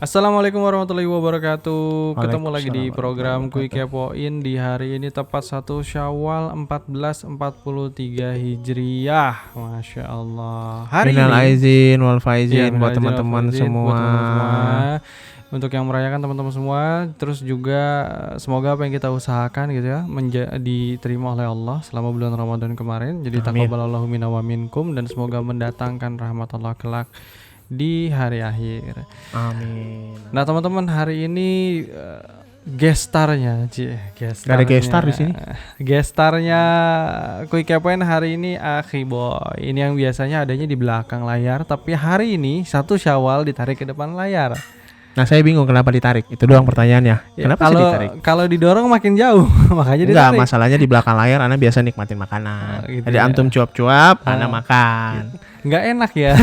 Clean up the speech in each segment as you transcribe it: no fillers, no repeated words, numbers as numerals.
Assalamualaikum warahmatullahi wabarakatuh. Ketemu lagi di Waalaikumsalam program Kuy warahmatullahi Kepoin di hari ini tepat 1 Syawal 1443 Hijriah. Masya Allah. Hari Minal ini aizin wal Iya, faizin minal buat aidin wal teman-teman faizin semua. buat teman-teman semua. Untuk yang merayakan teman-teman semua, terus juga semoga apa yang kita usahakan gitu ya diterima oleh Allah selama bulan Ramadan kemarin. Jadi Amin. taqabbalallahu minna wa minkum, dan semoga mendatangkan rahmat Allah kelak di hari akhir. Amin. Nah teman-teman, hari ini gestarnya, Gak ada gestar di sini. Gestarnya Kuy Kepoin hari ini Akhi Boy. Ini yang biasanya adanya di belakang layar, tapi hari ini 1 Syawal ditarik ke depan layar. Nah, saya bingung kenapa ditarik. Itu doang pertanyaannya. Ya, Kenapa sih ditarik? kalau didorong makin jauh, makanya Enggak, ditarik. masalahnya di belakang layar Ana biasa nikmatin makanan. Gitu Jadi ya. antum cuap-cuap, Ana makan. Nggak enak ya.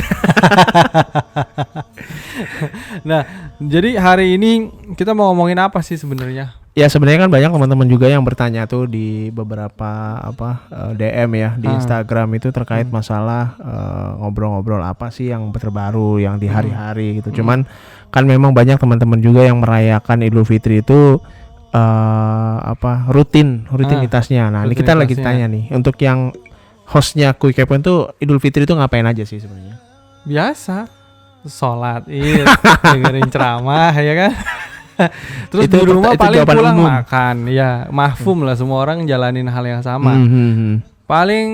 Nah, jadi hari ini kita mau ngomongin apa sih sebenarnya? Ya sebenarnya kan banyak teman-teman juga yang bertanya tuh di beberapa DM ya di Instagram itu terkait masalah ngobrol-ngobrol apa sih yang terbaru yang di hari-hari gitu. Cuman kan memang banyak teman-teman juga yang merayakan Idul Fitri itu rutinitasnya. Nah, ini kita lagi Rutinitasnya. tanya nih untuk yang hostnya Kuy Kepoin tuh Idul Fitri itu ngapain aja sih sebenarnya? Biasa sholat, dengerin ceramah ya kan. Terus Itu di rumah itu paling jawaban pulang umum. makan. Ya mahfum lah, semua orang jalanin hal yang sama. Paling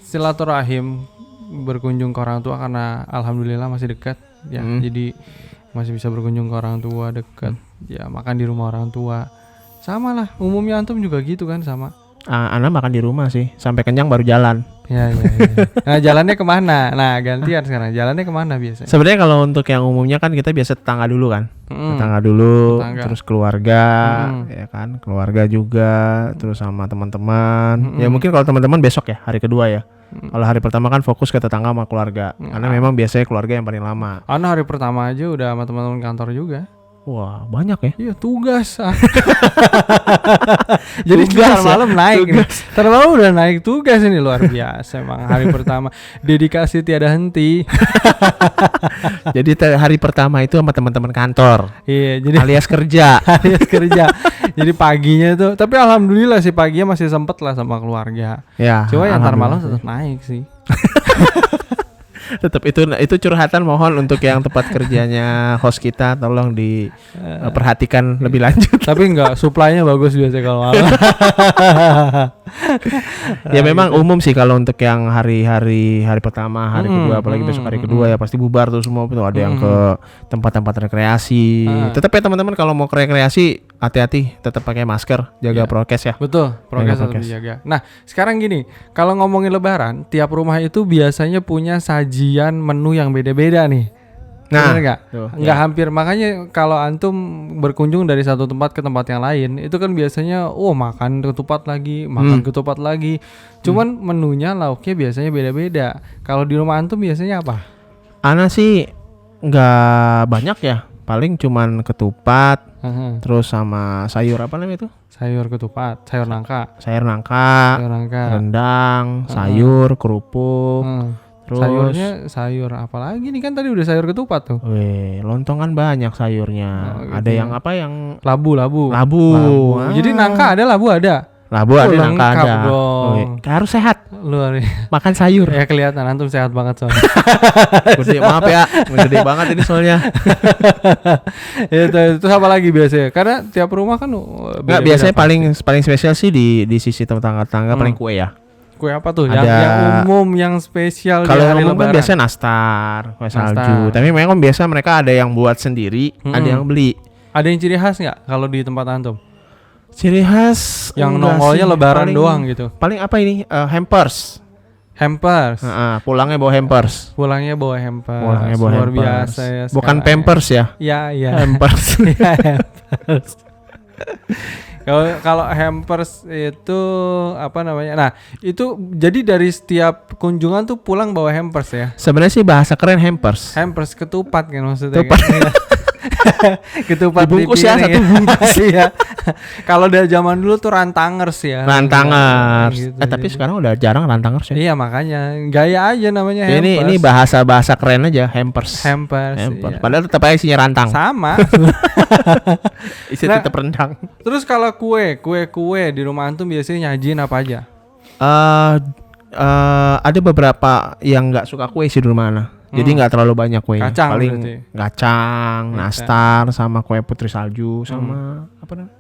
silaturahim, berkunjung ke orang tua karena alhamdulillah masih dekat ya. Jadi masih bisa berkunjung ke orang tua dekat. Ya makan di rumah orang tua. Sama lah, umumnya antum juga gitu kan, sama. Ana makan di rumah sih, sampai kenyang baru jalan. Ya. Nah, jalannya kemana? Nah, gantian sekarang. Jalannya kemana biasanya? Sebenarnya kalau untuk yang umumnya kan kita biasa tetangga dulu kan. Tetangga Tetangga. terus keluarga, ya kan, keluarga juga, terus sama teman-teman. Ya mungkin kalau teman-teman besok ya, hari kedua ya. Kalau hari pertama kan fokus ke tetangga sama keluarga, karena memang biasanya keluarga yang paling lama. Karena hari pertama aja udah sama teman-teman kantor juga. Wah, banyak ya. Iya, tugas. Jadi Tugas ntar ya? malam naik nih. Ntar malam udah naik tugas, ini luar biasa emang hari pertama. Dedikasi tiada henti. Jadi hari pertama itu sama teman-teman kantor, Iya, jadi alias kerja. alias kerja. Jadi paginya tuh, tapi alhamdulillah sih paginya masih sempet lah sama keluarga. Ya. Cuma yang ntar malam alhamdulillah. tetap naik sih. Tetap itu curhatan, mohon untuk yang tempat kerjanya host kita tolong diperhatikan lebih lanjut. Tapi enggak, supply-nya bagus biasanya kalau malam. Ya memang umum sih kalau untuk yang hari pertama, hari kedua, apalagi besok hari kedua ya pasti bubar tuh semua tuh, ada yang ke tempat-tempat rekreasi. Tetap ya teman-teman, kalau mau ke rekreasi hati-hati, tetap pakai masker, jaga prokes ya. Betul, prokes harus prokes. dijaga. Nah, sekarang gini, kalau ngomongin lebaran, tiap rumah itu biasanya punya sajian menu yang beda-beda nih. Nah, Bener nggak? tuh, Nggak hampir. Makanya kalau antum berkunjung dari satu tempat ke tempat yang lain, itu kan biasanya makan ketupat lagi, makan ketupat lagi. Cuman menunya, lauknya biasanya beda-beda. Kalau di rumah antum biasanya apa? Ana sih nggak banyak ya, paling cuman ketupat, terus sama sayur apa namanya itu? Sayur ketupat, sayur nangka, Sayur nangka, rendang, sayur, kerupuk. Terus sayurnya sayur apa lagi nih, kan tadi udah sayur ketupat tuh. lontong kan banyak sayurnya. Gitu Ada ya. yang apa yang Labu. Jadi nangka ada, labu ada. labu ada, nangka Lengkap ada. dong. Harus sehat, Luar makan sayur. ya, kelihatan antum sehat banget soalnya. Gede, maaf ya, gede banget ini soalnya. Itu apa lagi biasanya? Karena tiap rumah kan Nggak, beda-beda biasanya pasti. paling spesial sih di sisi tetangga paling kue ya. Kue apa tuh? Ada- Yang umum, yang spesial di Kalau hari yang umum kan lebaran. biasanya nastar, kue salju. Nastar. Tapi memang biasa mereka ada yang buat sendiri, ada yang beli. Ada yang ciri khas nggak kalau di tempat antum? Ciri khas Yang enggak nongolnya sih, lebaran paling- doang gitu. Paling apa ini? Hampers. Hampers. Pulangnya bawa hampers. Pulangnya bawa hampers. Pulangnya bawa Luar hampers. biasa ya. Bukan sekarang pampers ya. Ya. Hampers. Iya, hampers. Kalau hampers itu apa namanya? Nah, itu jadi dari setiap kunjungan tuh pulang bawa hampers ya. Sebenarnya sih bahasa keren hampers. Hampers ketupat kan maksudnya. Ketupat. Kan? Ketupat Dibungkus di ya, piring satu bungkus. Iya. Kalau dari zaman dulu tuh rantangers ya. Rantangers. Gitu, Tapi jadi- sekarang udah jarang rantangers ya. Iya makanya gaya aja namanya hampers. Ini bahasa keren aja, hampers. hampers. Hampers. Iya. Padahal tetap aja isinya rantang. Sama. Isi Nah, tetap rendang. Terus kalau kue di rumah antum biasanya nyajin apa aja? Ada beberapa yang nggak suka kue sih di rumah Ana. Jadi nggak terlalu banyak kue. Kacang Paling berarti. kacang, nastar, sama kue putri salju, sama apa namanya?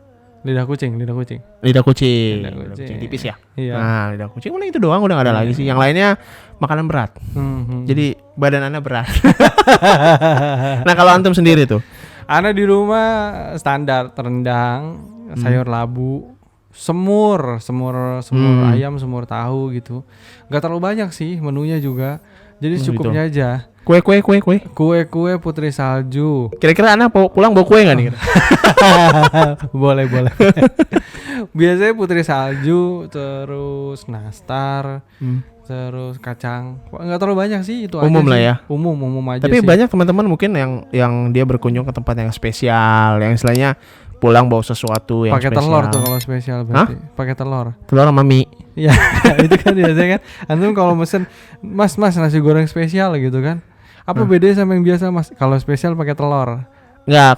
Lidah kucing. Lidah kucing. Lidah Lidah kucing. kucing tipis ya. Iya. Nah, lidah kucing udah itu doang, udah nggak ada lagi sih. Yang lainnya makanan berat. Mhm. Jadi badan Ana berat. Nah, kalau antum sendiri tuh. Ana di rumah standar rendang, sayur labu, semur ayam, semur tahu gitu. Gak terlalu banyak sih menunya juga. Jadi cukupnya aja. Kue. Kue putri salju. Kira-kira Ana pulang bawa kue nggak nih? boleh. Biasanya putri salju, terus nastar, terus kacang. Nggak terlalu banyak sih itu. Umum aja lah sih. ya. Umum aja Tapi sih. banyak teman-teman mungkin yang dia berkunjung ke tempat yang spesial, yang istilahnya pulang bawa sesuatu yang pakai spesial. telur tuh kalau spesial berarti. Pakai telur. Telur sama mie. Iya, itu kan biasanya kan. Antum kalau mesen, mas nasi goreng spesial gitu kan. Apa bedanya sama yang biasa mas? Kalau spesial pakai telur. Enggak,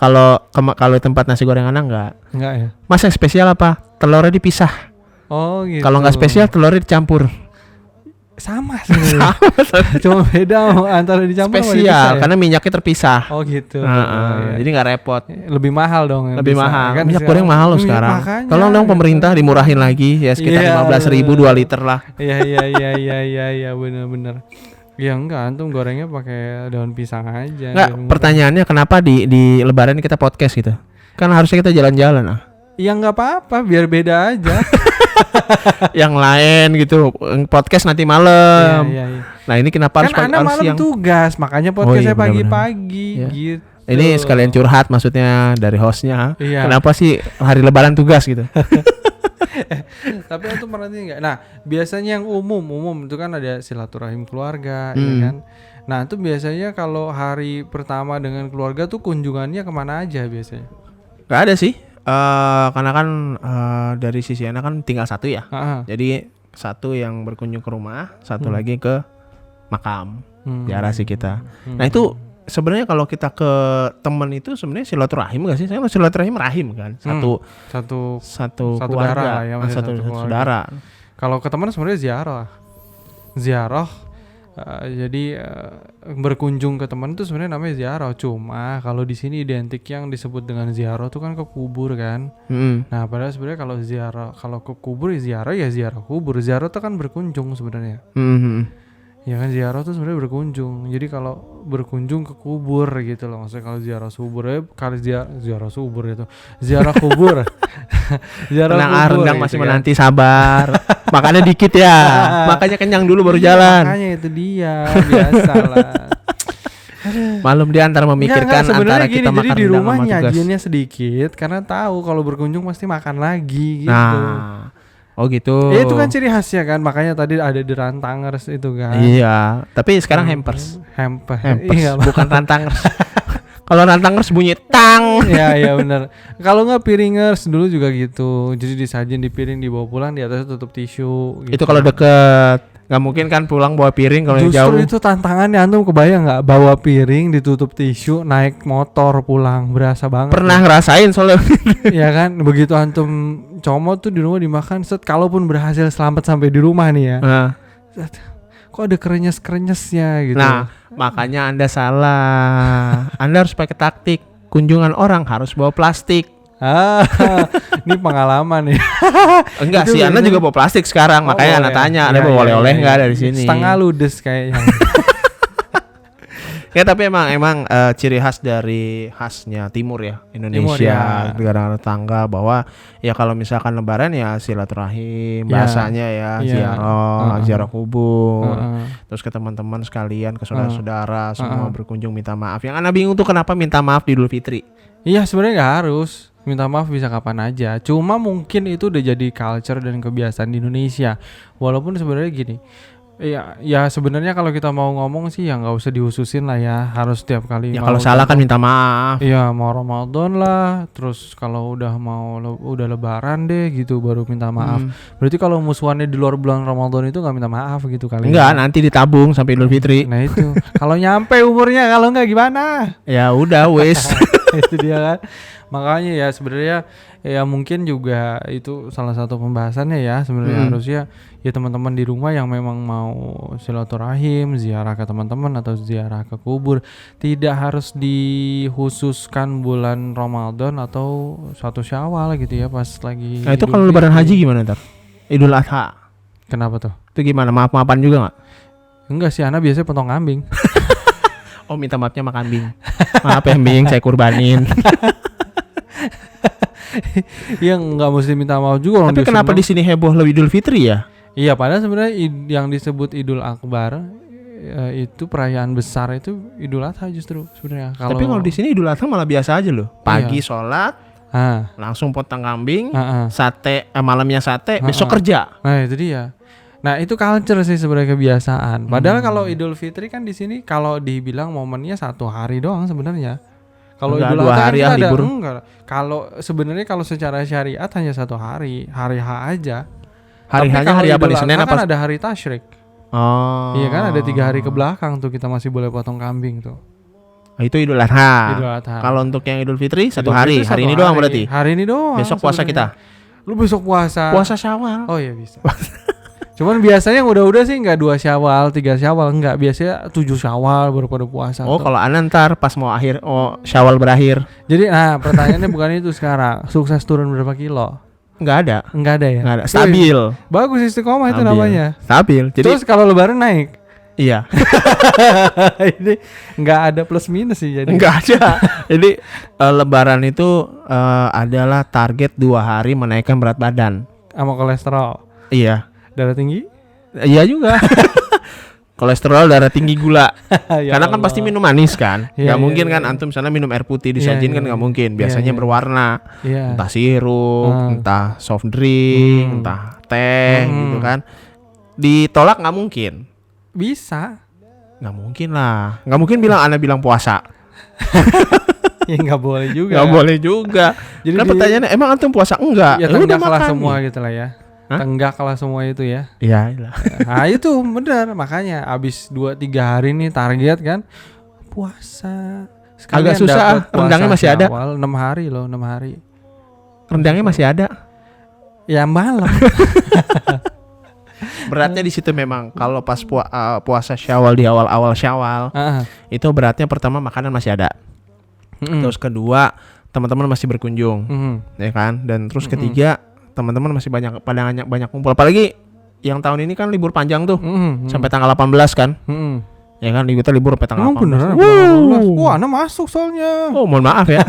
kalau tempat nasi goreng Ana enggak. Enggak ya? Mas yang spesial apa? Telurnya dipisah. Oh gitu. Kalau enggak spesial telurnya dicampur. sama sebenarnya. Cuma beda antara dicampur sama Spesial dipisah ya? karena minyaknya terpisah. Oh gitu. Iya. Jadi nggak repot. Lebih mahal dong yang Lebih bisa. mahal. Kan Minyak sekarang- goreng mahal loh Iya, sekarang. makanya, Tolong dong gitu. pemerintah dimurahin lagi ya sekitar Iya. 15.000 2 liter lah. Iya benar. Ya enggak, antum gorengnya pakai daun pisang aja. Enggak, biar murah. pertanyaannya kenapa di lebaran kita podcast gitu? Kan harusnya kita jalan-jalan Ya enggak apa-apa, biar beda aja. yang lain gitu. Podcast nanti malam. Iya. Nah, ini kenapa harus Kan Anda harus malam yang tugas, makanya Oh, podcast iya, saya benar-benar. pagi-pagi Iya. gitu. ini sekalian curhat maksudnya dari hostnya. Iya. Kenapa sih hari lebaran tugas gitu? Tapi itu merhatiin nggak? Nah, biasanya yang umum itu kan ada silaturahim keluarga, ya kan? Nah, itu biasanya kalau hari pertama dengan keluarga tuh kunjungannya kemana aja biasanya? Gak ada sih. Karena kan dari sisi anak kan tinggal satu ya. Jadi satu yang berkunjung ke rumah, satu lagi ke makam. Ziarah sih kita. Nah, itu sebenarnya kalau kita ke teman itu sebenarnya silaturahim gak sih? Saya silaturahim rahim kan. Satu Satu darah keluarga, lah ya, maksudnya satu keluarga. saudara. Kalau ke teman sebenarnya ziarah. Jadi berkunjung ke teman itu sebenarnya namanya ziarah. Cuma kalau di sini identik yang disebut dengan ziarah itu kan ke kubur kan. Nah, padahal sebenarnya kalau ke kubur ya ziarah kubur. Ziarah itu kan berkunjung sebenarnya. Ya kan ziarah itu sebenarnya berkunjung. Jadi kalau berkunjung ke kubur gitu loh. Maksudnya kalau ziarah subur kali ziarah subur itu. Ziarah kubur. Ziarah kubur. Rendang gitu masih kan. menanti sabar. Makannya dikit ya. Makanya kenyang dulu baru jalan. Makanya itu dia, biasalah. Malam dia antara memikirkan Enggak, sebenarnya antara kita gini, makan jadi di rendang rumah sama tugas. nyajiannya sedikit karena tahu kalau berkunjung pasti makan lagi gitu. Nah. Oh gitu. Ya, itu kan ciri khasnya kan, makanya tadi ada di rantangers itu kan. Iya, tapi sekarang hampers. Hampers. Iya, bukan rantangers. Kalau rantangers bunyi tang. Iya benar. Kalau nggak piringers dulu juga gitu. Jadi disajin di piring dibawa pulang di atasnya tutup tisu. Gitu. Itu kalau deket. Nggak mungkin kan pulang bawa piring kalau yang jauh. Justru itu tantangannya, antum kebayang nggak bawa piring ditutup tisu naik motor pulang, berasa banget. Pernah ngerasain soalnya. Ya kan, begitu antum comot tuh di rumah dimakan, kalaupun berhasil selamat sampai di rumah nih ya. Nah, Kok ada krenyes-krenyesnya gitu. nah, makanya Anda salah. Anda harus pakai taktik. Kunjungan orang harus bawa plastik. Ini pengalaman nih. Enggak Itu sih, Anda biasanya- juga bawa plastik sekarang. Makanya Anda tanya, Anda Iya, bawa iya, oleh-oleh iya, nggak iya. dari sini? Setengah ludes kayaknya. Ya tapi emang ciri khas dari khasnya timur ya Indonesia, Timur, ya. negara tetangga bahwa ya kalau misalkan lebaran ya silaturahim, Ya. bahasanya ya Iya. ziarah kubur, Heeh. terus ke teman-teman sekalian, ke saudara-saudara semua berkunjung minta maaf. Yang Ana bingung tuh kenapa minta maaf di Idul Fitri? Iya, sebenarnya nggak harus. Minta maaf bisa kapan aja. Cuma mungkin itu udah jadi culture dan kebiasaan di Indonesia. Walaupun sebenarnya gini, Iya, ya sebenarnya kalau kita mau ngomong sih ya nggak usah dihususin lah ya, harus setiap kali Ya mau kalau salah kan minta maaf. iya mau Ramadan lah, terus kalau udah mau udah Lebaran deh gitu baru minta maaf. Berarti kalau musuhannya di luar bulan Ramadan itu nggak minta maaf gitu kali? Enggak, nanti ditabung sampai Idul Fitri. Nah itu, kalau nyampe umurnya, kalau nggak gimana? Ya udah wes. Itu dia kan. Makanya ya sebenarnya ya mungkin juga itu salah satu pembahasannya ya sebenarnya harusnya ya teman-teman di rumah yang memang mau silaturahim, ziarah ke teman-teman atau ziarah ke kubur tidak harus dikhususkan bulan Ramadan atau 1 Syawal gitu ya pas lagi. Nah itu Idul kalau Lebaran Fitri. Haji gimana ntar? Idul Adha. Kenapa tuh? Itu gimana? Maaf-maafan juga nggak? Enggak sih, Ana biasanya potong kambing. Oh minta maafnya sama kambing. Maaf ya kambing, saya kurbanin. Yang nggak mesti minta maaf juga orang Tapi dia kenapa seneng. di sini heboh lebih Idul Fitri ya? Iya, padahal sebenarnya yang disebut Idul Akbar itu perayaan besar itu Idul Adha justru sebenarnya. Tapi kalau di sini Idul Adha malah biasa aja loh. Pagi sholat, langsung potong kambing, sate, malamnya sate, besok kerja. Nah itu dia. Nah itu culture sih sebenarnya, kebiasaan. Padahal kalau Idul Fitri kan di sini kalau dibilang momennya 1 hari doang sebenarnya. Kalau Enggak, Idul 2 Adha hari kan ya kita ada libur. enggak. Kalau sebenarnya kalau secara syariat hanya 1 hari, hari H aja. Hari Tapi hanya kalau hari apa Idul nih? Senin Adha apa? kan ada hari tasyrik. Oh. Iya kan ada 3 hari ke belakang tuh kita masih boleh potong kambing tuh. Itu Idul Adha. Idul Adha. Kalau untuk yang Idul Fitri 1 Idul hari. Fitri Hari 1 ini doang berarti. Hari ini doang. Besok puasa sebenarnya. kita. Lu besok puasa. Puasa Syawal. Oh iya bisa. Cuman biasanya yang udah sih enggak 2 Syawal, 3 Syawal, enggak. Biasanya 7 Syawal baru pada puasa. Oh, tuh. kalau Ana ntar pas mau Syawal berakhir. Jadi pertanyaannya bukan itu sekarang. Sukses turun berapa kilo? Enggak ada. Enggak ada ya? Enggak ada. Stabil. Bagus, istiqomah itu Stabil. namanya. Stabil. Jadi Terus kalau lebaran naik. iya. Ini enggak ada plus minus sih jadi. Enggak ada. Jadi Lebaran itu adalah target 2 hari menaikkan berat badan. Sama kolesterol. Iya. Darah tinggi? Iya juga. Kolesterol, darah tinggi, gula. Ya Karena kan Allah. pasti minum manis kan. Iya, Gak mungkin iya, kan iya. antum sana minum air putih Iya, disajin kan iya, gak mungkin. iya, Biasanya iya. berwarna. Iya. Entah sirup, entah soft drink, entah teh gitu kan. Ditolak gak mungkin. Bisa. Gak mungkin lah. Gak mungkin bilang Ana bilang puasa. Ya enggak boleh juga. Gak boleh juga. Jadi Nah pertanyaannya emang antum puasa enggak? Ya udah tenggak lah makan. semua gitu lah ya. Hah? Tenggak lah semua itu ya. Iya lah. Nah itu benar, makanya abis 2-3 hari nih target kan puasa. Agak susah, dapet puasa rendangnya masih ada. Syawal, 6 hari loh, 6 hari. Rendangnya masih ada. Ya malam. Beratnya di situ memang kalau pas puasa Syawal di awal-awal Syawal itu beratnya pertama makanan masih ada. Terus kedua teman-teman masih berkunjung, ya kan? Dan terus ketiga teman-teman masih banyak kumpul. Apalagi yang tahun ini kan libur panjang tuh sampai tanggal 18 kan? Ya kan kita libur sampai tanggal 18. Beneran? Wah, Ana masuk soalnya. Oh mohon maaf ya.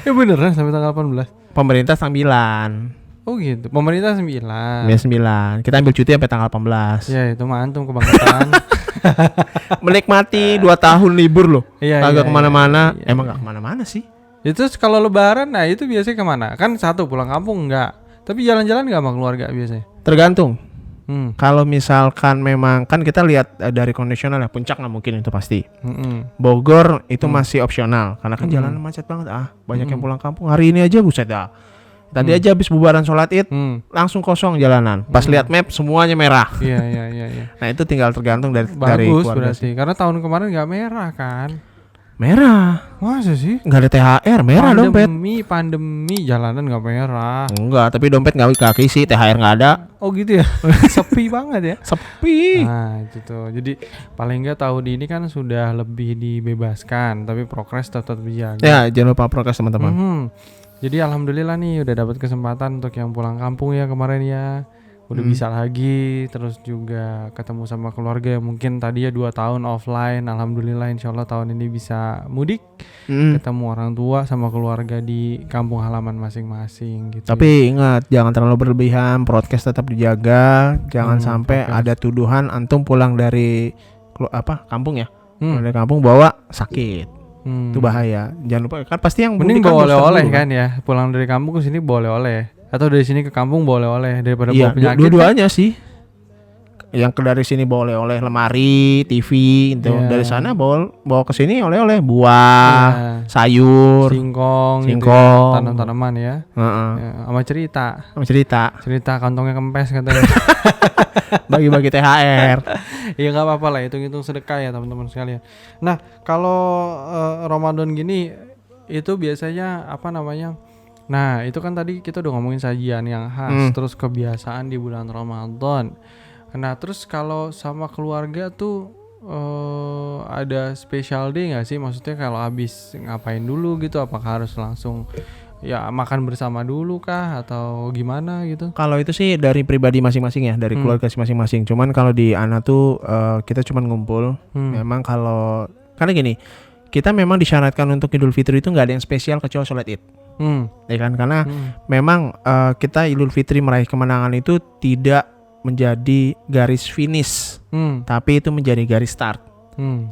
Ya beneran sampai tanggal 18. Pemerintah 9. Oh gitu. Pemerintah 9. Ya 9. Kita ambil cuti sampai tanggal 18. Ya itu mah antum kebangetan. Menikmati 2 tahun libur loh. Iya, Kagak iya, kemana-mana. iya, iya. Emang gak kemana-mana sih. Itu kalau lebaran, nah itu biasanya kemana? Kan satu pulang kampung enggak. Tapi jalan-jalan enggak sama keluarga biasanya? Tergantung. Kalau misalkan memang kan kita lihat dari kondisional ya, puncak nggak mungkin itu pasti. Bogor itu masih opsional karena kan jalanan macet banget. Banyak yang pulang kampung hari ini aja buset dah. Tadi aja habis bubaran sholat id langsung kosong jalanan. Pas lihat map semuanya merah. Iya. Nah itu tinggal tergantung dari Bagus keluarga berarti. sih. Karena tahun kemarin nggak merah kan? Merah. Masa sih? Nggak ada THR, merah dompet. Pandemi jalanan nggak merah. Enggak, tapi dompet nggak keisi, THR nggak ada. Oh gitu ya? Sepi banget ya? Sepi. Nah gitu. Jadi paling nggak tahun ini kan sudah lebih dibebaskan, tapi prokes tetap dijaga. Ya jangan lupa prokes teman-teman. Jadi alhamdulillah nih udah dapat kesempatan untuk yang pulang kampung ya kemarin ya. Udah bisa lagi, terus juga ketemu sama keluarga yang mungkin tadi ya 2 tahun offline. Alhamdulillah insyaallah tahun ini bisa mudik, ketemu orang tua sama keluarga di kampung halaman masing-masing gitu. Tapi ingat jangan terlalu berlebihan, broadcast tetap dijaga, jangan sampai broadcast. ada tuduhan antum pulang dari kampung ya. Pulang dari kampung bawa sakit. Itu bahaya. Jangan lupa kan pasti yang mending mudik bawa booster oleh-oleh dulu, kan ya. Pulang dari kampung ke sini bawa oleh-oleh atau dari sini ke kampung bawa oleh-oleh daripada Iya, bawa penyakit. dua-duanya sih. yang dari sini bawa oleh-oleh lemari, TV gitu. Iya. Dari sana bawa ke sini oleh-oleh buah, Iya. sayur, Singkong, gitu singkong. ya, tanam-tanaman ya. Heeh. Ya, sama cerita Cerita kantongnya kempes katanya. bagi-bagi THR. Ya nggak apa-apa lah, hitung-hitung sedekah ya teman-teman sekalian. Nah kalau Ramadan gini itu biasanya apa namanya? Nah itu kan tadi kita udah ngomongin sajian yang khas, terus kebiasaan di bulan Ramadan. Nah terus kalau sama keluarga tuh ada special day nggak sih? Maksudnya kalau habis ngapain dulu gitu? Apakah harus langsung ya makan bersama dulu kah atau gimana gitu? Kalau itu sih dari pribadi masing-masing ya, dari keluarga masing-masing. Cuman kalau di Ana tuh kita cuman ngumpul. Memang kalau karena gini, kita memang disyaratkan untuk Idul Fitri itu nggak ada yang spesial kecuali sholat Id. Ya kan, karena memang kita Idul Fitri meraih kemenangan itu tidak menjadi garis finish, tapi itu menjadi garis start.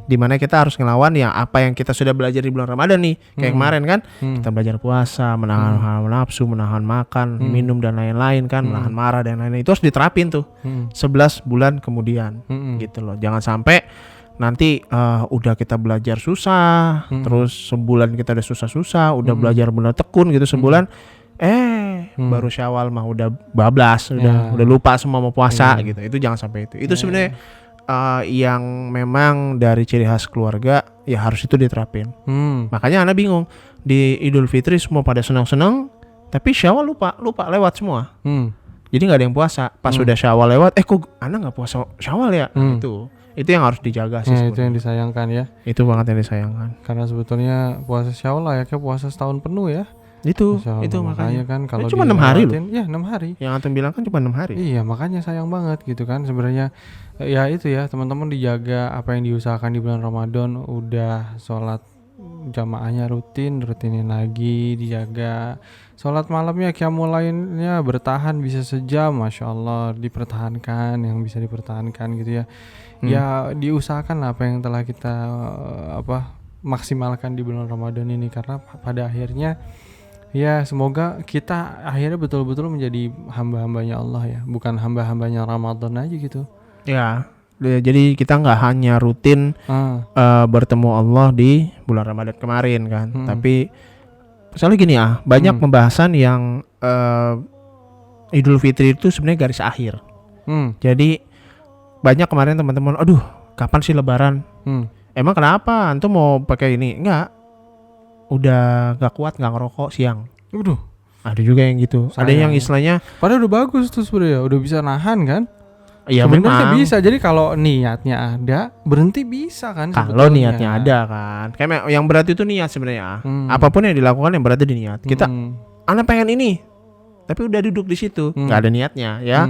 Dimana kita harus ngelawan yang apa yang kita sudah belajar di bulan Ramadan nih, kayak kemarin kan kita belajar puasa, menahan hawa nafsu, menahan makan, minum dan lain-lain kan, menahan marah dan lain-lain, itu harus diterapin tuh 11 bulan kemudian gitu loh. Jangan sampai nanti udah kita belajar susah, terus sebulan kita udah susah-susah, udah belajar benar tekun gitu sebulan, baru Syawal mah udah bablas, udah lupa semua mau puasa gitu. Itu jangan sampai itu. Itu sebenarnya yang memang dari ciri khas keluarga ya harus itu diterapin. Makanya Ana bingung di Idul Fitri semua pada senang-senang, tapi Syawal lupa lewat semua. Jadi nggak ada yang puasa. Pas sudah Syawal lewat, kok Ana nggak puasa Syawal ya? Itu yang harus dijaga sih. Itu yang disayangkan ya. Itu banget yang disayangkan. Karena sebetulnya puasa Syawal layaknya puasa setahun penuh ya. Itu makanya kan kalau cuma 6 hari loh. Ya 6 hari. Yang antum bilang kan cuma 6 hari. Iya makanya sayang banget gitu kan sebenarnya. Ya itu ya teman-teman, dijaga apa yang diusahakan di bulan Ramadan. Udah sholat jamaahnya rutinin lagi, dijaga. Sholat malamnya qiyamul lailnya bertahan bisa sejam, Masya Allah, dipertahankan yang bisa dipertahankan gitu ya. Ya diusahakan lah apa yang telah kita maksimalkan di bulan Ramadan ini, karena pada akhirnya ya semoga kita akhirnya betul-betul menjadi hamba-hambanya Allah ya, bukan hamba-hambanya Ramadan aja gitu. Ya, jadi kita nggak hanya rutin bertemu Allah di bulan Ramadan kemarin kan, tapi misalnya gini banyak pembahasan yang Idul Fitri itu sebenarnya garis akhir. Jadi banyak kemarin teman-teman, aduh kapan sih Lebaran? Emang kenapa? Antum mau pakai ini? Enggak. Udah gak kuat gak ngerokok siang. Ada juga yang gitu. Ada yang istilahnya padahal udah bagus tuh sebenarnya, udah bisa nahan kan? Iya sebenarnya memang bisa. Jadi kalau niatnya ada, berhenti bisa kan? Kalau niatnya ada kan. Kayak yang berat itu niat sebenarnya. Apapun yang dilakukan yang berat itu niat. Kita Ana pengen ini, tapi udah duduk di situ, nggak ada niatnya ya.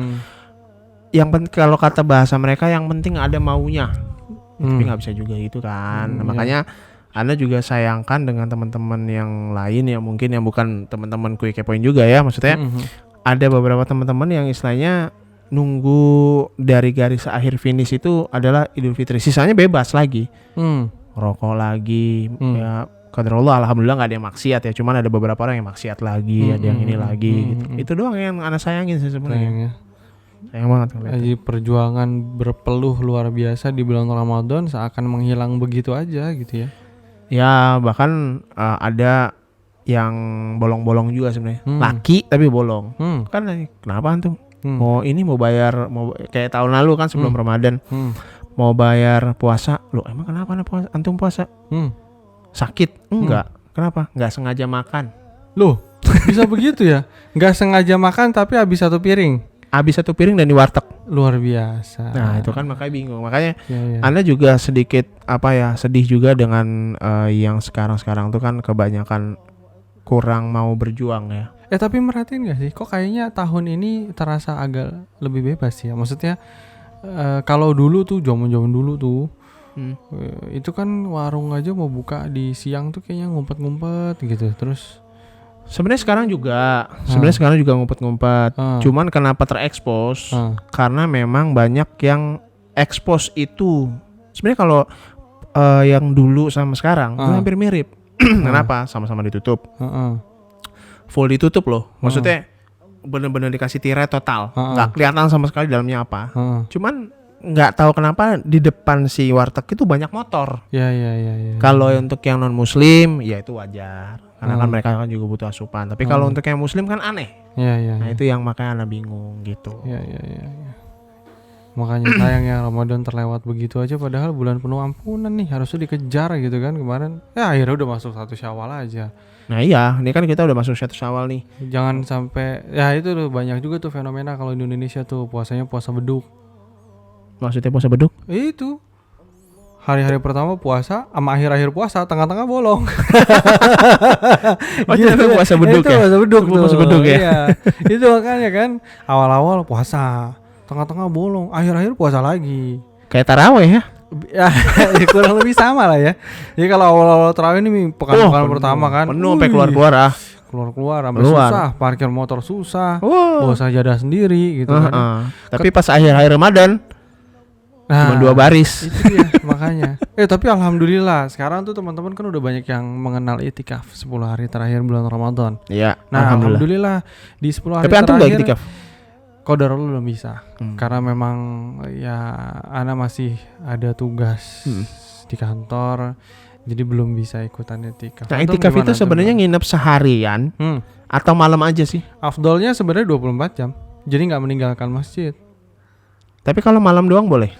Yang penting kalau kata bahasa mereka yang penting ada maunya. Tapi nggak bisa juga gitu kan. Makanya Anda juga sayangkan dengan teman-teman yang lain yang mungkin yang bukan teman-teman Quick Point juga ya. Maksudnya ada beberapa teman-teman yang istilahnya nunggu dari garis akhir finish itu adalah Idul Fitri. Sisanya bebas lagi. Rokok lagi. Ya qadarullah, alhamdulillah nggak ada yang maksiat ya. Cuman ada beberapa orang yang maksiat lagi, ada yang ini lagi gitu. Itu doang yang Anda sayangin sih sebenarnya. Sayang banget ngeliatnya. Jadi perjuangan berpeluh luar biasa di bulan Ramadan seakan menghilang begitu aja gitu ya. Ya bahkan ada yang bolong-bolong juga sebenarnya. Laki tapi bolong. Kan kenapa antum? Mau bayar kayak tahun lalu kan sebelum Ramadan. Mau bayar puasa. Loh emang kenapa antum puasa? Sakit? Enggak. Kenapa? Enggak sengaja makan. Loh bisa begitu ya? Enggak sengaja makan tapi habis satu piring. Habis satu piring dan di warteg. Luar biasa. Nah itu kan makanya bingung. Makanya Anda juga sedikit sedih juga dengan yang sekarang tuh kan kebanyakan kurang mau berjuang ya. Tapi merhatiin gak sih? Kok kayaknya tahun ini terasa agak lebih bebas ya. Maksudnya kalau dulu tuh zaman dulu tuh itu kan warung aja mau buka di siang tuh kayaknya ngumpet-ngumpet gitu. Terus sebenarnya sekarang juga ngumpet-ngumpet. Cuman kenapa terekspos? Karena memang banyak yang ekspos itu. Sebenarnya kalau yang dulu sama sekarang itu hampir mirip. Kenapa? Sama-sama ditutup. Full ditutup loh. Maksudnya benar-benar dikasih tirai total. Nggak kelihatan sama sekali dalamnya apa. Cuman nggak tahu kenapa di depan si warteg itu banyak motor. Ya. Kalau untuk yang non muslim ya itu wajar karena kan Hmm. mereka kan juga butuh asupan. Tapi kalau untuk yang muslim kan aneh. Ya. Nah itu yang makanya anak bingung gitu. Ya. Makanya sayang ya Ramadan terlewat begitu aja, padahal bulan penuh ampunan nih, harusnya dikejar gitu kan kemarin. Ya akhirnya udah masuk 1 Syawal aja. Nah iya, ini kan kita udah masuk 1 Syawal nih. Jangan sampai ya itu tuh banyak juga tuh fenomena kalau di Indonesia tuh puasanya puasa beduk. Maksudnya puasa beduk? Itu hari-hari pertama puasa sama akhir-akhir puasa tengah-tengah bolong. Oh, itu puasa beduk Itu ya? puasa beduk tuh. Puasa beduk ya? Iya. Itu makanya kan awal-awal puasa, tengah-tengah bolong, akhir-akhir puasa lagi. Kayak taraweh ya? Ya, kurang lebih sama lah ya. Jadi kalau awal-awal terawih ini pekan-pekan pertama kan penuh sampai keluar-keluar keluar sampai Keluar. susah, parkir motor susah, Wah. bawa sajadah sendiri gitu kan. Tapi pas akhir-akhir Ramadan cuma 2 baris. Itu dia makanya. Tapi alhamdulillah sekarang tuh teman-teman kan udah banyak yang mengenal itikaf 10 hari terakhir bulan Ramadan. Iya, Nah, alhamdulillah di 10 hari tapi antum enggak terakhir itikaf? qadarullah belum bisa. Karena memang ya ana masih ada tugas di kantor. Jadi belum bisa ikutan itikaf. Nah, Antum itikaf gimana, itu Antum? sebenarnya nginep seharian atau malam aja sih? Afdolnya sebenarnya 24 jam. Jadi nggak meninggalkan masjid. Tapi kalau malam doang boleh?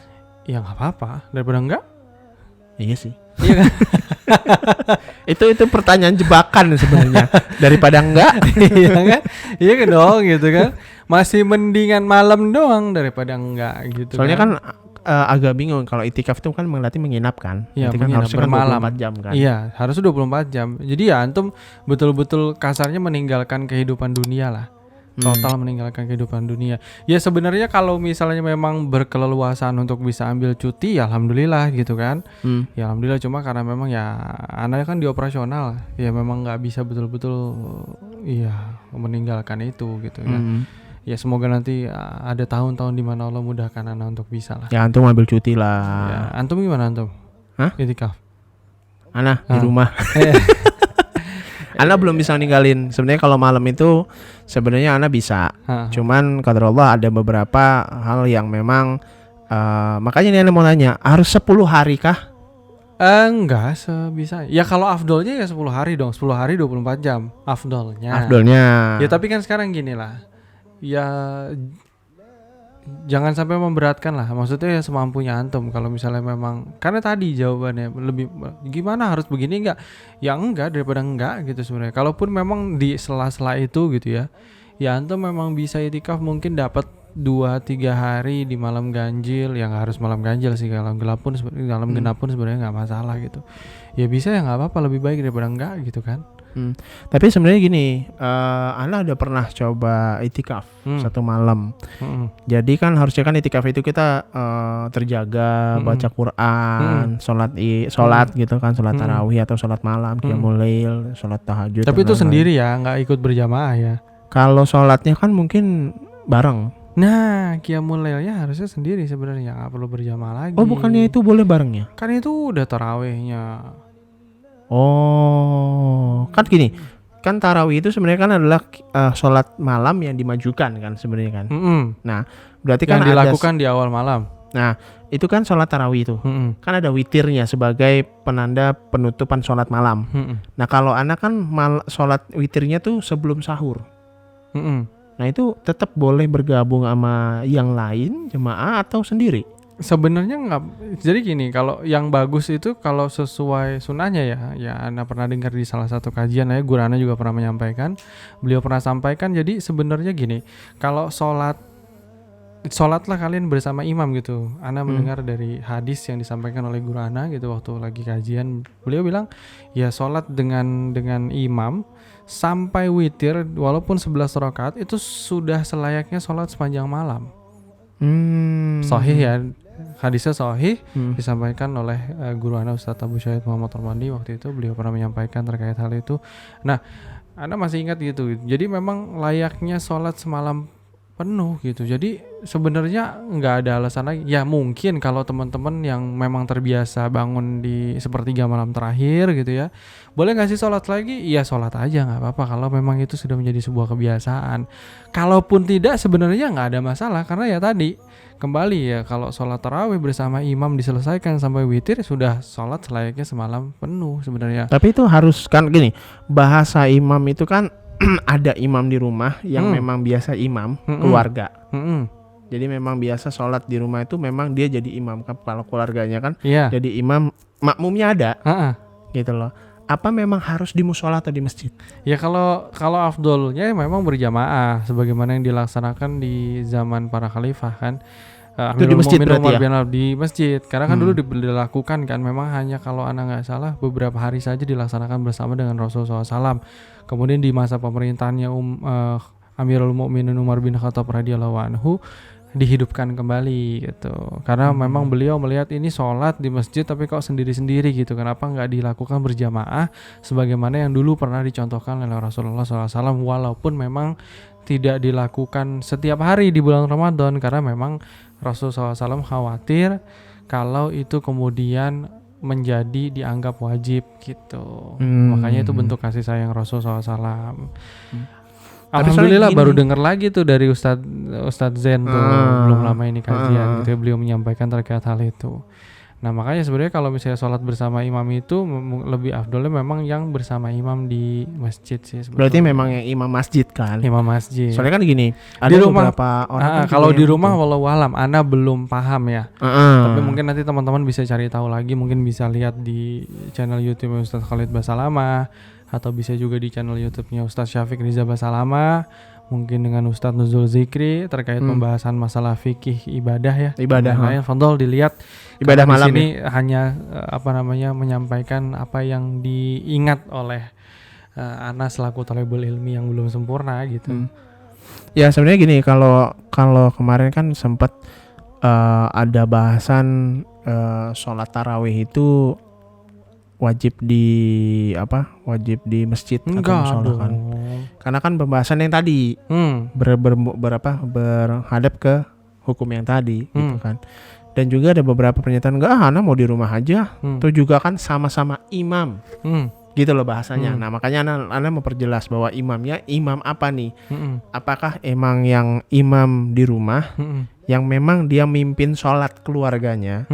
Ya nggak apa-apa daripada enggak. Iya sih. Iya kan? itu pertanyaan jebakan sebenarnya. Daripada enggak. Iya kan? Iya kan dong gitu kan. Masih mendingan malam doang daripada enggak gitu. Soalnya kan agak bingung kalau itikaf itu kan berarti menginap kan. Iya, Berarti kan menginap, harusnya kan bermalam. 24 jam kan. Iya, harusnya 24 jam. Jadi ya antum betul-betul kasarnya meninggalkan kehidupan dunia lah. Total meninggalkan kehidupan dunia. Ya sebenarnya kalau misalnya memang berkeleluasaan untuk bisa ambil cuti, ya alhamdulillah gitu kan. Ya alhamdulillah, cuma karena memang ya anaknya kan di operasional, ya memang nggak bisa betul-betul iya meninggalkan itu gitu kan. Ya semoga nanti ada tahun-tahun di mana Allah mudahkan anak untuk bisa lah. Ya antum ambil cuti lah. Ya, antum gimana antum? Hah? Itikaf. Ana di rumah. Ana belum bisa ninggalin. Sebenarnya kalau malam itu sebenarnya Ana bisa. Cuman qadarullah ada beberapa hal yang memang makanya ini Ana mau nanya, harus 10 hari kah? Enggak sebisa. Ya kalau afdolnya ya 10 hari dong. 10 hari 24 jam afdolnya. Ya tapi kan sekarang gini lah. Ya jangan sampai memberatkan lah. Maksudnya ya semampunya antum. Kalau misalnya memang, karena tadi jawabannya lebih gimana harus begini enggak? Ya enggak daripada enggak gitu sebenarnya. Kalaupun memang di sela-sela itu gitu ya. Ya antum memang bisa itikaf mungkin dapat 2-3 hari di malam ganjil. Ya nggak harus malam ganjil sih, kalau gelap pun dalam genap pun sebenarnya nggak masalah gitu. Ya bisa ya nggak apa-apa, lebih baik daripada enggak gitu kan. Tapi sebenarnya gini, Ana udah pernah coba itikaf 1 malam. Jadi kan harusnya kan itikaf itu kita terjaga, baca Quran, sholat gitu kan, sholat tarawih atau sholat malam, qiyamul lail, sholat tahajud. Tapi itu sendiri ya, nggak ikut berjamaah ya. Kalau sholatnya kan mungkin bareng. Nah, qiyamul lailnya harusnya sendiri sebenarnya, nggak perlu berjamaah lagi. Oh, bukannya itu boleh barengnya? Kan itu udah tarawihnya. Oh, kan gini, kan tarawih itu sebenarnya kan adalah sholat malam yang dimajukan kan sebenarnya kan. Nah, berarti yang kan dilakukan di awal malam. Nah, itu kan sholat tarawih itu. Kan ada witirnya sebagai penanda penutupan sholat malam. Nah, kalau anak kan sholat witirnya tuh sebelum sahur. Nah, itu tetap boleh bergabung sama yang lain jemaah atau sendiri? Sebenarnya nggak. Jadi gini, kalau yang bagus itu kalau sesuai sunnahnya ya Anda pernah dengar di salah satu kajian ya, guru Anda juga pernah menyampaikan, beliau pernah sampaikan. Jadi sebenarnya gini, kalau sholatlah kalian bersama imam gitu. Anda mendengar dari hadis yang disampaikan oleh guru Anda gitu waktu lagi kajian, beliau bilang ya sholat dengan imam sampai witir walaupun 11 rakaat itu sudah selayaknya sholat sepanjang malam. Sahih ya, hadisnya sahih, disampaikan oleh guru Anda Ustaz Abu Syahid Muhammad Armandi waktu itu. Beliau pernah menyampaikan terkait hal itu. Nah, Anda masih ingat gitu. Jadi memang layaknya sholat semalam penuh gitu. Jadi sebenarnya nggak ada alasan lagi. Ya mungkin kalau teman-teman yang memang terbiasa bangun di sepertiga malam terakhir gitu ya, boleh nggak sih sholat lagi? Iya sholat aja nggak apa-apa kalau memang itu sudah menjadi sebuah kebiasaan. Kalaupun tidak sebenarnya nggak ada masalah karena ya tadi kembali ya kalau sholat tarawih bersama imam diselesaikan sampai witir sudah sholat selayaknya semalam penuh sebenarnya. Tapi itu harus kan gini, bahasa imam itu kan ada imam di rumah yang memang biasa imam keluarga. Jadi memang biasa sholat di rumah itu memang dia jadi imam kan, kalau keluarganya kan jadi imam, makmumnya ada gitu loh. Apa memang harus di musola atau di masjid? Ya kalau afdolnya memang berjamaah sebagaimana yang dilaksanakan di zaman para khalifah kan. Itu di masjid berarti ya? Di masjid. Karena kan dulu dilakukan kan memang hanya kalau anak nggak salah beberapa hari saja dilaksanakan bersama dengan Rasulullah SAW. Kemudian di masa pemerintahannya Amirul Mukminin Umar bin Khattab radhiyallahu anhu dihidupkan kembali gitu. Karena memang beliau melihat ini sholat di masjid tapi kok sendiri-sendiri gitu. Kenapa nggak dilakukan berjamaah sebagaimana yang dulu pernah dicontohkan oleh Rasulullah SAW, walaupun memang tidak dilakukan setiap hari di bulan Ramadan karena memang Rasulullah SAW khawatir kalau itu kemudian menjadi dianggap wajib gitu. Makanya itu bentuk kasih sayang Rasulullah SAW. Alhamdulillah baru dengar lagi tuh dari Ustadz Zen tuh belum lama ini kajian gitu ya, beliau menyampaikan terkait hal itu. Nah makanya sebenarnya kalau misalnya sholat bersama imam itu lebih afdolnya memang yang bersama imam di masjid sih sebetulnya. Berarti memang yang imam masjid kan? Imam masjid. Soalnya kan gini, ada di rumah, beberapa orang kan kalau di rumah walau alam, ana belum paham ya. Tapi mungkin nanti teman-teman bisa cari tahu lagi, mungkin bisa lihat di channel YouTube Ustadz Khalid Basalamah atau bisa juga di channel YouTube-nya Ustadz Syafiq Riza Basalamah. Mungkin dengan Ustadz Nuzul Zikri terkait pembahasan masalah fikih ibadah ya. Ibadah. Fadol dilihat ibadah malam di sini hanya menyampaikan apa yang diingat oleh ana selaku thalibul ilmi yang belum sempurna gitu. Ya sebenarnya gini, kalau kemarin kan sempat ada bahasan sholat tarawih itu wajib di masjid atau musola kan. Karena kan pembahasan yang tadi berhadap ke hukum yang tadi gitu kan. Dan juga ada beberapa pernyataan ana mau di rumah aja. Itu juga kan sama-sama imam. Gitu loh bahasanya. Nah, makanya ana mau perjelas bahwa imamnya imam apa nih? Apakah emang yang imam di rumah yang memang dia mimpin sholat keluarganya?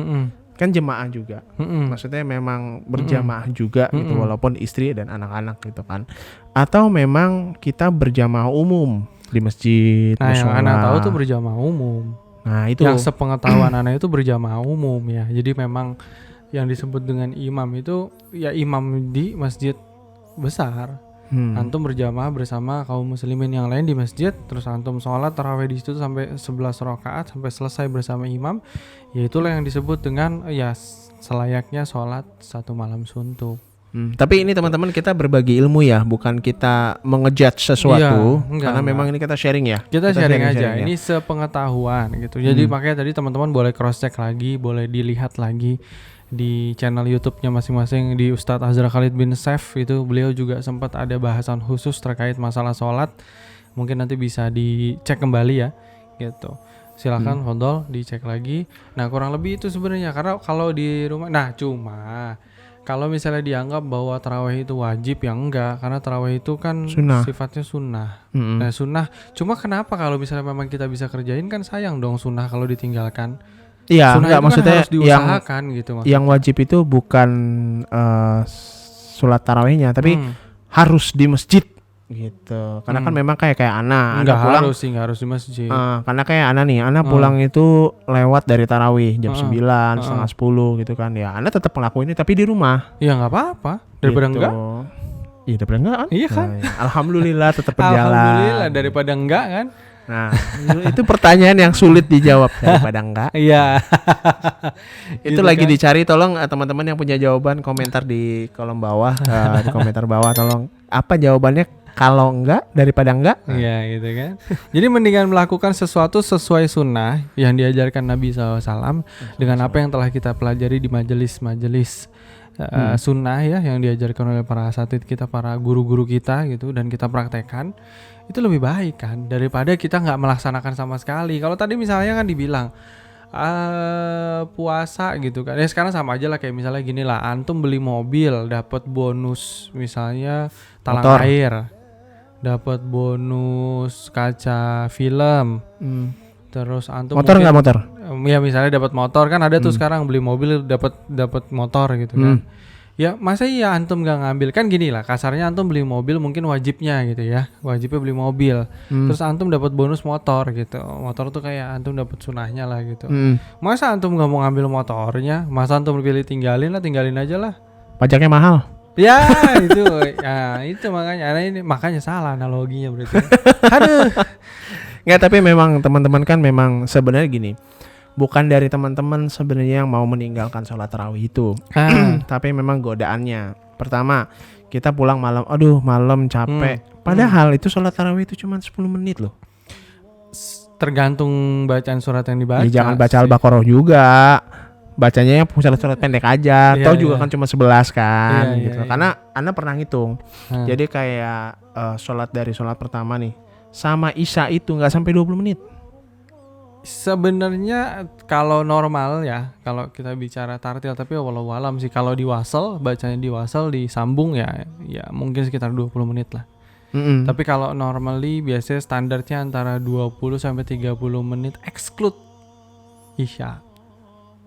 Kan jemaah juga, maksudnya memang berjamaah juga gitu, walaupun istri dan anak-anak gitu kan, atau memang kita berjamaah umum di masjid. Nah yang anak tahu tuh berjamaah umum. Nah itu yang sepengetahuan anak itu berjamaah umum ya. Jadi memang yang disebut dengan imam itu ya imam di masjid besar. Antum berjamaah bersama kaum muslimin yang lain di masjid, terus antum sholat tarawih di situ sampai 11 rakaat sampai selesai bersama imam, ya itulah yang disebut dengan ya selayaknya sholat satu malam suntuk. Tapi ini teman-teman kita berbagi ilmu ya, bukan kita mengejudge sesuatu, karena memang ini kita sharing ya. Kita sharing aja, ini sepengetahuan gitu. Jadi makanya tadi teman-teman boleh cross check lagi, boleh dilihat lagi di channel YouTube-nya masing-masing. Di Ustadz Azra Khalid bin Saif itu beliau juga sempat ada bahasan khusus terkait masalah sholat, mungkin nanti bisa dicek kembali ya gitu. Silakan Fadol dicek lagi. Nah kurang lebih itu sebenarnya, karena kalau di rumah, nah cuma kalau misalnya dianggap bahwa tarawih itu wajib, ya enggak, karena tarawih itu kan sifatnya sunnah. Nah sunnah, cuma kenapa kalau misalnya memang kita bisa kerjain, kan sayang dong sunnah kalau ditinggalkan. Iya, enggak maksudnya harus diusahakan gitu maksudnya. Yang wajib itu bukan sholat tarawihnya, tapi harus di masjid gitu. Karena kan memang kayak anak pulang enggak harus di masjid. Karena kayak anak pulang itu lewat dari tarawih jam 9, setengah 10 gitu kan. Ya anak tetap ngelakuin ini tapi di rumah. Ya enggak apa-apa. Daripada gitu. Enggak. Iya daripada enggak kan? Iya kan. Nah, ya. Alhamdulillah tetap berjalan. Alhamdulillah daripada enggak kan. Nah, itu pertanyaan yang sulit dijawab daripada enggak. Iya. Itu gitu lagi kan dicari, tolong teman-teman yang punya jawaban komentar di kolom bawah, di komentar bawah tolong apa jawabannya kalau enggak daripada enggak. Iya gitu kan. Jadi mendingan melakukan sesuatu sesuai sunnah yang diajarkan Nabi SAW dengan apa yang telah kita pelajari di majelis-majelis sunnah ya yang diajarkan oleh para asatidz kita, para guru-guru kita gitu, dan kita praktekkan, itu lebih baik kan daripada kita nggak melaksanakan sama sekali. Kalau tadi misalnya kan dibilang puasa gitu kan, ya sekarang sama aja lah, kayak misalnya gini lah, antum beli mobil dapat bonus misalnya talang Motor. air, dapat bonus kaca film, terus antum Motor mungkin- nggak motor? ya misalnya dapat motor kan, ada tuh sekarang beli mobil dapat motor gitu kan. Ya masa iya antum gak ngambil, kan gini lah kasarnya, antum beli mobil mungkin wajibnya gitu ya, wajibnya beli mobil, terus antum dapat bonus motor gitu, motor tuh kayak antum dapat sunahnya lah gitu. Masa antum gak mau ngambil motornya, masa antum pilih tinggalin aja lah. Pajaknya mahal. Ya itu itu makanya salah analoginya berarti. Aduh. Nggak, tapi memang teman-teman kan memang sebenarnya gini, bukan dari teman-teman sebenarnya yang mau meninggalkan sholat tarawih itu, tapi memang godaannya. Pertama, kita pulang malam, aduh malam capek. Padahal itu sholat tarawih itu cuma 10 menit loh. Tergantung bacaan surat yang dibaca. Ya, jangan baca Al-Baqarah juga. Bacanya yang surat-surat pendek aja. Iya, Toh juga iya. kan cuma 11 kan Iya, gitu. iya. Karena Anda pernah ngitung. Jadi kayak sholat dari sholat pertama nih sama Isya itu nggak sampai 20 menit. Sebenarnya kalau normal ya, kalau kita bicara tartil, tapi walau alam sih kalau di wasal, bacanya di wasal disambung ya mungkin sekitar 20 menit lah. Tapi kalau normally biasanya standarnya antara 20 sampai 30 menit exclude Isya.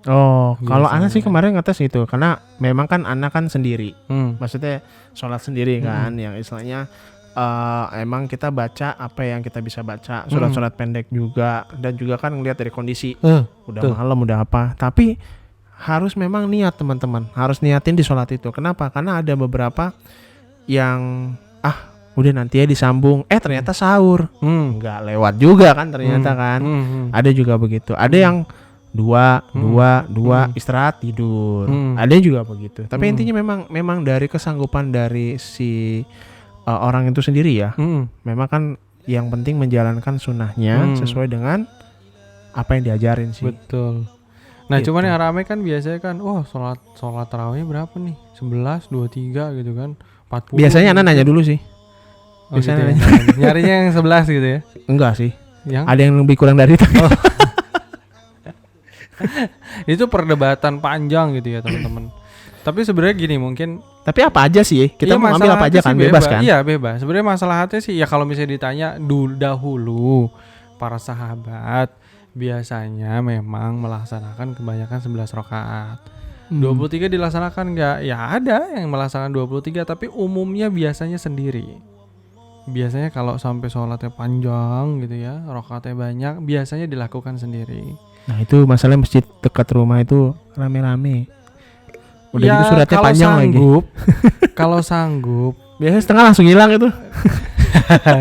Oh, kalau Biasanya. Ana sih kemarin ngetes itu karena memang kan Ana kan sendiri. Maksudnya sholat sendiri kan, yang istilahnya emang kita baca apa yang kita bisa baca, surat-surat pendek juga, dan juga kan ngelihat dari kondisi udah malam udah apa. Tapi harus memang niat teman-teman, harus niatin di sholat itu. Kenapa? Karena ada beberapa yang udah nanti ya disambung, ternyata sahur, nggak lewat juga kan ternyata kan. Ada juga begitu. Ada yang dua istirahat tidur. Ada juga begitu. Tapi intinya memang dari kesanggupan dari si orang itu sendiri ya. Memang kan yang penting menjalankan sunnahnya sesuai dengan apa yang diajarin sih. Betul. Nah, Gitu. cuman yang rame kan biasanya kan, sholat tarawih berapa nih? 11, 23 gitu kan. 40. Biasanya Ana nanya dulu sih. Oh, gitu biasanya ya. Nyarinya yang 11 gitu ya. Enggak sih. Yang Ada yang lebih kurang dari itu. itu perdebatan panjang gitu ya, teman-teman. Tapi sebenarnya gini, mungkin Tapi apa aja sih? Kita iya, mau ambil apa masalahnya aja kan? sih Bebas kan? Iya, bebas. Sebenarnya masalahnya sih ya kalau misalnya ditanya dahulu para sahabat biasanya memang melaksanakan kebanyakan 11 rakaat. 23 dilaksanakan enggak? Ya ada yang melaksanakan 23, tapi umumnya biasanya sendiri. Biasanya kalau sampai sholatnya panjang gitu ya, rakaatnya banyak, biasanya dilakukan sendiri. Nah itu masalah masjid dekat rumah itu rame-rame. Udah Ya, gitu suratnya kalau panjang lagi. Kalau sanggup, Biasanya setengah langsung hilang itu.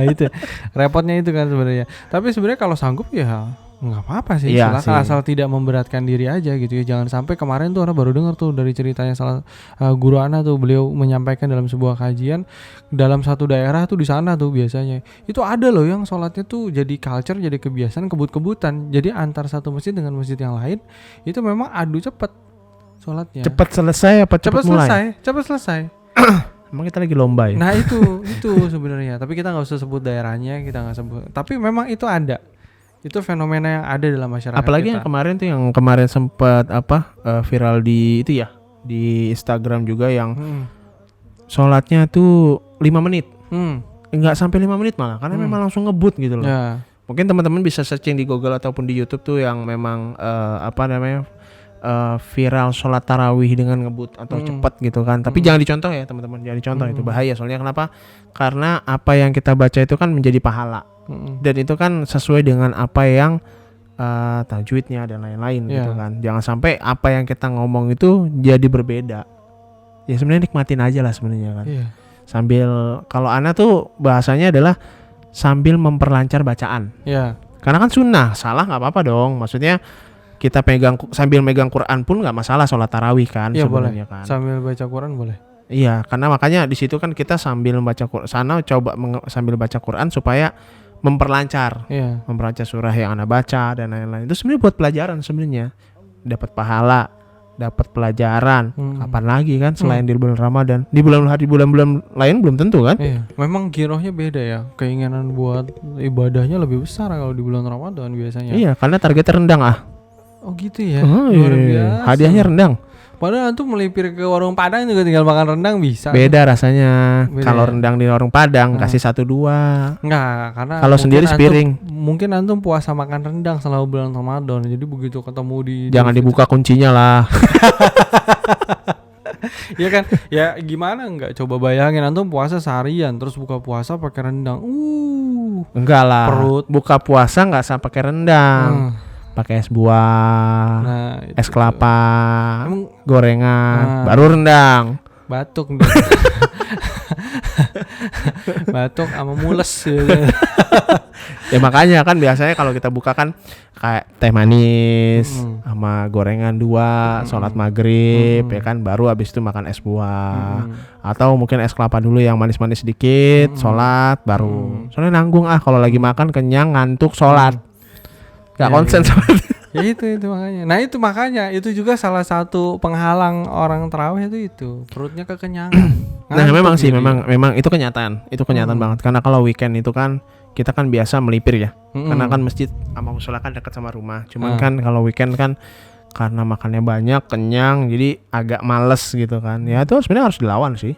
itu repotnya itu kan sebenarnya. Tapi sebenarnya kalau sanggup ya nggak apa-apa sih, Iya silakan, sih. asal tidak memberatkan diri aja gitu ya. Jangan sampai kemarin tuh orang baru dengar tuh dari ceritanya salah guru Ana tuh, beliau menyampaikan dalam sebuah kajian dalam satu daerah tuh, di sana tuh biasanya itu ada loh yang sholatnya tuh jadi culture, jadi kebiasaan, kebut-kebutan. Jadi antar satu masjid dengan masjid yang lain itu memang adu cepet sholatnya. Cepat selesai apa cepat mulai? Cepat selesai. Emang kita lagi lomba ya? Nah itu sebenarnya. Tapi kita nggak usah sebut daerahnya, kita nggak sebut. Tapi memang itu ada. Itu fenomena yang ada dalam masyarakat Apalagi kita. yang kemarin sempat viral di itu ya, di Instagram juga yang sholatnya tuh 5 menit. Enggak sampai 5 menit malah, karena memang langsung ngebut gitu loh. Ya. Mungkin teman-teman bisa searching di Google ataupun di YouTube tuh yang memang viral sholat tarawih dengan ngebut atau cepat gitu kan. Tapi jangan dicontoh ya teman-teman, jangan dicontoh, itu bahaya. Soalnya kenapa? Karena apa yang kita baca itu kan menjadi pahala. Dan itu kan sesuai dengan apa yang tajwidnya dan lain-lain gitu kan. Jangan sampai apa yang kita ngomong itu jadi berbeda. Ya sebenarnya nikmatin aja lah sebenarnya kan. Sambil, kalau Ana tuh bahasanya adalah sambil memperlancar bacaan. Karena kan sunnah, salah nggak apa-apa dong. Maksudnya kita sambil megang Quran pun nggak masalah sholat tarawih kan sebenarnya kan. Sambil baca Quran boleh. Iya, karena makanya di situ kan kita sambil membaca Quran, sambil baca Quran supaya memperlancar surah yang Anda baca dan lain-lain. Itu sebenarnya buat pelajaran sebenarnya, dapat pahala dapat pelajaran. Kapan lagi kan selain di bulan Ramadan? Di bulan-bulan lain belum tentu kan? Iya, memang girohnya beda ya. Keinginan buat ibadahnya lebih besar kalau di bulan Ramadan biasanya. Iya, karena targetnya rendang Oh gitu ya. Oh, Luar iya. biasa. Hadiahnya rendang. Padahal antum melipir ke warung Padang juga tinggal makan rendang bisa. Beda rasanya. Beda Kalau ya? rendang di warung Padang kasih 1-2. Enggak, karena Kalau mungkin sendiri sepiring. Mungkin antum puasa makan rendang selama bulan Ramadan. Jadi begitu ketemu di Jangan dibuka kuncinya lah. Iya kan? Ya gimana enggak, coba bayangin antum puasa seharian terus buka puasa pakai rendang. Enggak lah. Perut. Buka puasa enggak usah pakai rendang. Pakai es buah, Nah, es kelapa, Emang gorengan, baru rendang. batuk deh. Batuk sama mules gitu. Ya makanya kan biasanya kalau kita buka kan kayak teh manis sama gorengan 2, sholat maghrib ya kan, baru habis itu makan es buah atau mungkin es kelapa dulu yang manis-manis sedikit, sholat baru. Soalnya nanggung kalau lagi makan kenyang ngantuk sholat. Gak konsen sama Ya itu makanya. Nah itu makanya itu juga salah satu penghalang orang tarawih itu perutnya kekenyangan. Nah memang sih memang itu kenyataan banget, karena kalau weekend itu kan kita kan biasa melipir ya, karena kan masjid sama musola kan dekat sama rumah. Cuman kan kalau weekend kan karena makannya banyak kenyang jadi agak males gitu kan. Ya itu sebenarnya harus dilawan sih.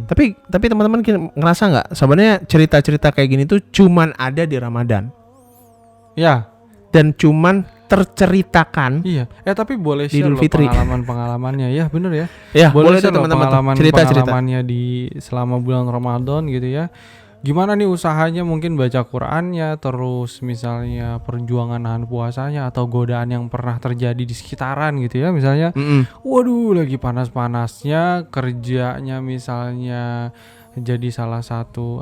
Tapi teman-teman ngerasa nggak sebenarnya cerita-cerita kayak gini tuh cuman ada di Ramadan? Ya. Dan cuman terceritakan. Iya. Tapi boleh share loh pengalaman-pengalamannya ya, bener ya. Ya, boleh share teman-teman cerita-cerita pengalamannya di selama bulan Ramadan gitu ya. Gimana nih usahanya, mungkin baca Qur'annya, terus misalnya perjuangan nahan puasanya atau godaan yang pernah terjadi di sekitaran gitu ya. Misalnya, waduh lagi panas-panasnya kerjanya misalnya jadi salah satu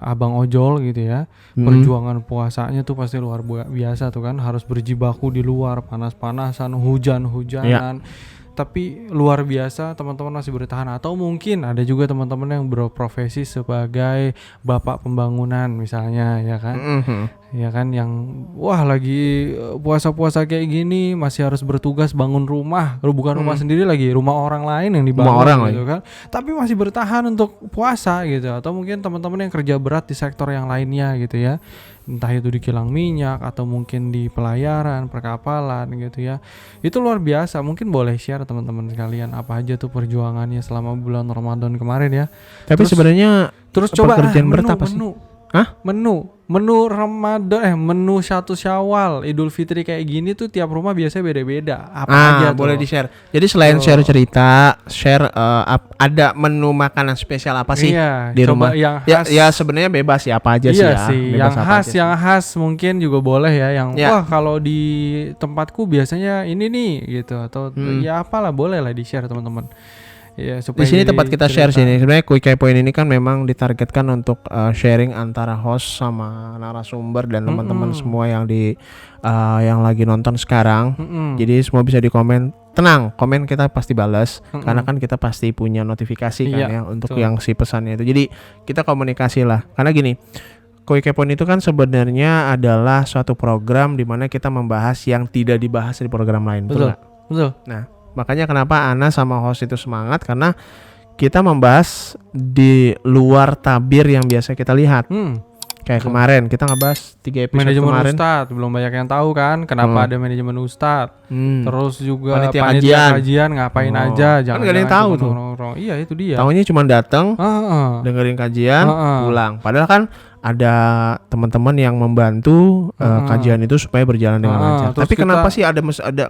abang ojol gitu ya. Perjuangan puasanya tuh pasti luar biasa tuh kan, harus berjibaku di luar panas-panasan, hujan-hujanan. Tapi luar biasa teman-teman masih bertahan. Atau mungkin ada juga teman-teman yang berprofesi sebagai bapak pembangunan misalnya ya kan. Ya kan, yang wah lagi puasa-puasa kayak gini masih harus bertugas bangun rumah, bukan rumah sendiri lagi, rumah orang lain yang dibangun gitu kan. Tapi masih bertahan untuk puasa gitu. Atau mungkin teman-teman yang kerja berat di sektor yang lainnya gitu ya. Entah itu di kilang minyak atau mungkin di pelayaran, perkapalan gitu ya. Itu luar biasa. Mungkin boleh share teman-teman sekalian apa aja tuh perjuangannya selama bulan Ramadan kemarin ya. Tapi sebenarnya terus coba pekerjaan berat apa sih? Menu Ramadan menu 1 Syawal, Idul Fitri kayak gini tuh tiap rumah biasanya beda-beda. Apa aja tuh? Boleh di-share. Jadi selain share cerita, ada menu makanan spesial apa sih di rumah? Yang khas. Ya sebenarnya bebas ya, apa aja sih ya. Yang khas mungkin juga boleh ya, yang wah kalau di tempatku biasanya ini nih gitu, atau ya apalah, boleh lah di-share teman-teman. Ya, di sini tempat kita share sini. Sebenarnya Quick Point ini kan memang ditargetkan untuk sharing antara host sama narasumber dan teman-teman semua yang yang lagi nonton sekarang. Jadi semua bisa di komen. Tenang, komen kita pasti balas karena kan kita pasti punya notifikasi kan ya untuk yang si pesannya itu. Jadi kita komunikasi lah. Karena gini, Quick Point itu kan sebenarnya adalah suatu program di mana kita membahas yang tidak dibahas di program lain. Betul. Nah, makanya kenapa Ana sama host itu semangat, karena kita membahas di luar tabir yang biasa kita lihat. Kayak kemarin kita ngebahas 3 episode manajemen kemarin. Ustadz, belum banyak yang tahu kan kenapa ada manajemen Ustadz. Terus juga panitia kajian ngapain aja, jangan kan gak ada yang tahu tuh. Iya itu dia. Tahunya cuma datang, dengerin kajian, pulang. Padahal kan ada teman-teman yang membantu kajian itu supaya berjalan dengan lancar. Tapi kenapa sih ada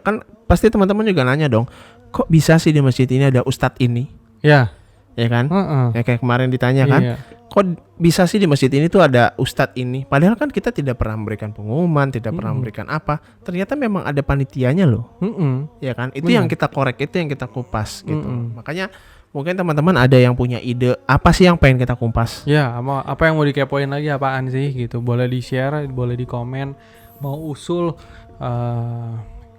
kan pasti teman-teman juga nanya dong, kok bisa sih di masjid ini ada ustadz ini? Ya kan? Ya kayak kemarin ditanya kan, kok bisa sih di masjid ini tuh ada ustadz ini? Padahal kan kita tidak pernah memberikan pengumuman, tidak pernah memberikan apa. Ternyata memang ada panitianya loh. Ya kan? Itu yang kita korek, itu yang kita kupas gitu. Makanya mungkin teman-teman ada yang punya ide apa sih yang pengen kita kumpas? Ya, apa yang mau dikepoin lagi, apaan sih gitu. Boleh di-share, boleh di-komen. Mau usul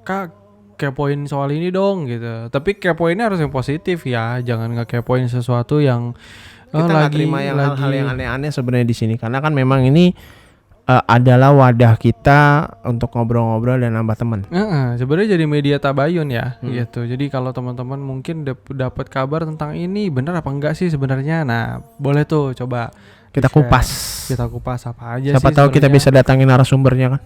Kak, kepoin soal ini dong gitu. Tapi kepoinnya harus yang positif ya. Jangan ngekepoin sesuatu yang kita nggak terima yang hal-hal yang aneh-aneh sebenarnya di sini. Karena kan memang ini adalah wadah kita untuk ngobrol-ngobrol dan nambah teman. Sebenarnya jadi media tabayun ya, gitu. Jadi kalau teman-teman mungkin dapat kabar tentang ini benar apa enggak sih sebenarnya, nah boleh tuh coba Kita di-share. kupas. Kita kupas apa aja Siapa sih tahu kita sebenarnya. bisa datangin narasumbernya kan.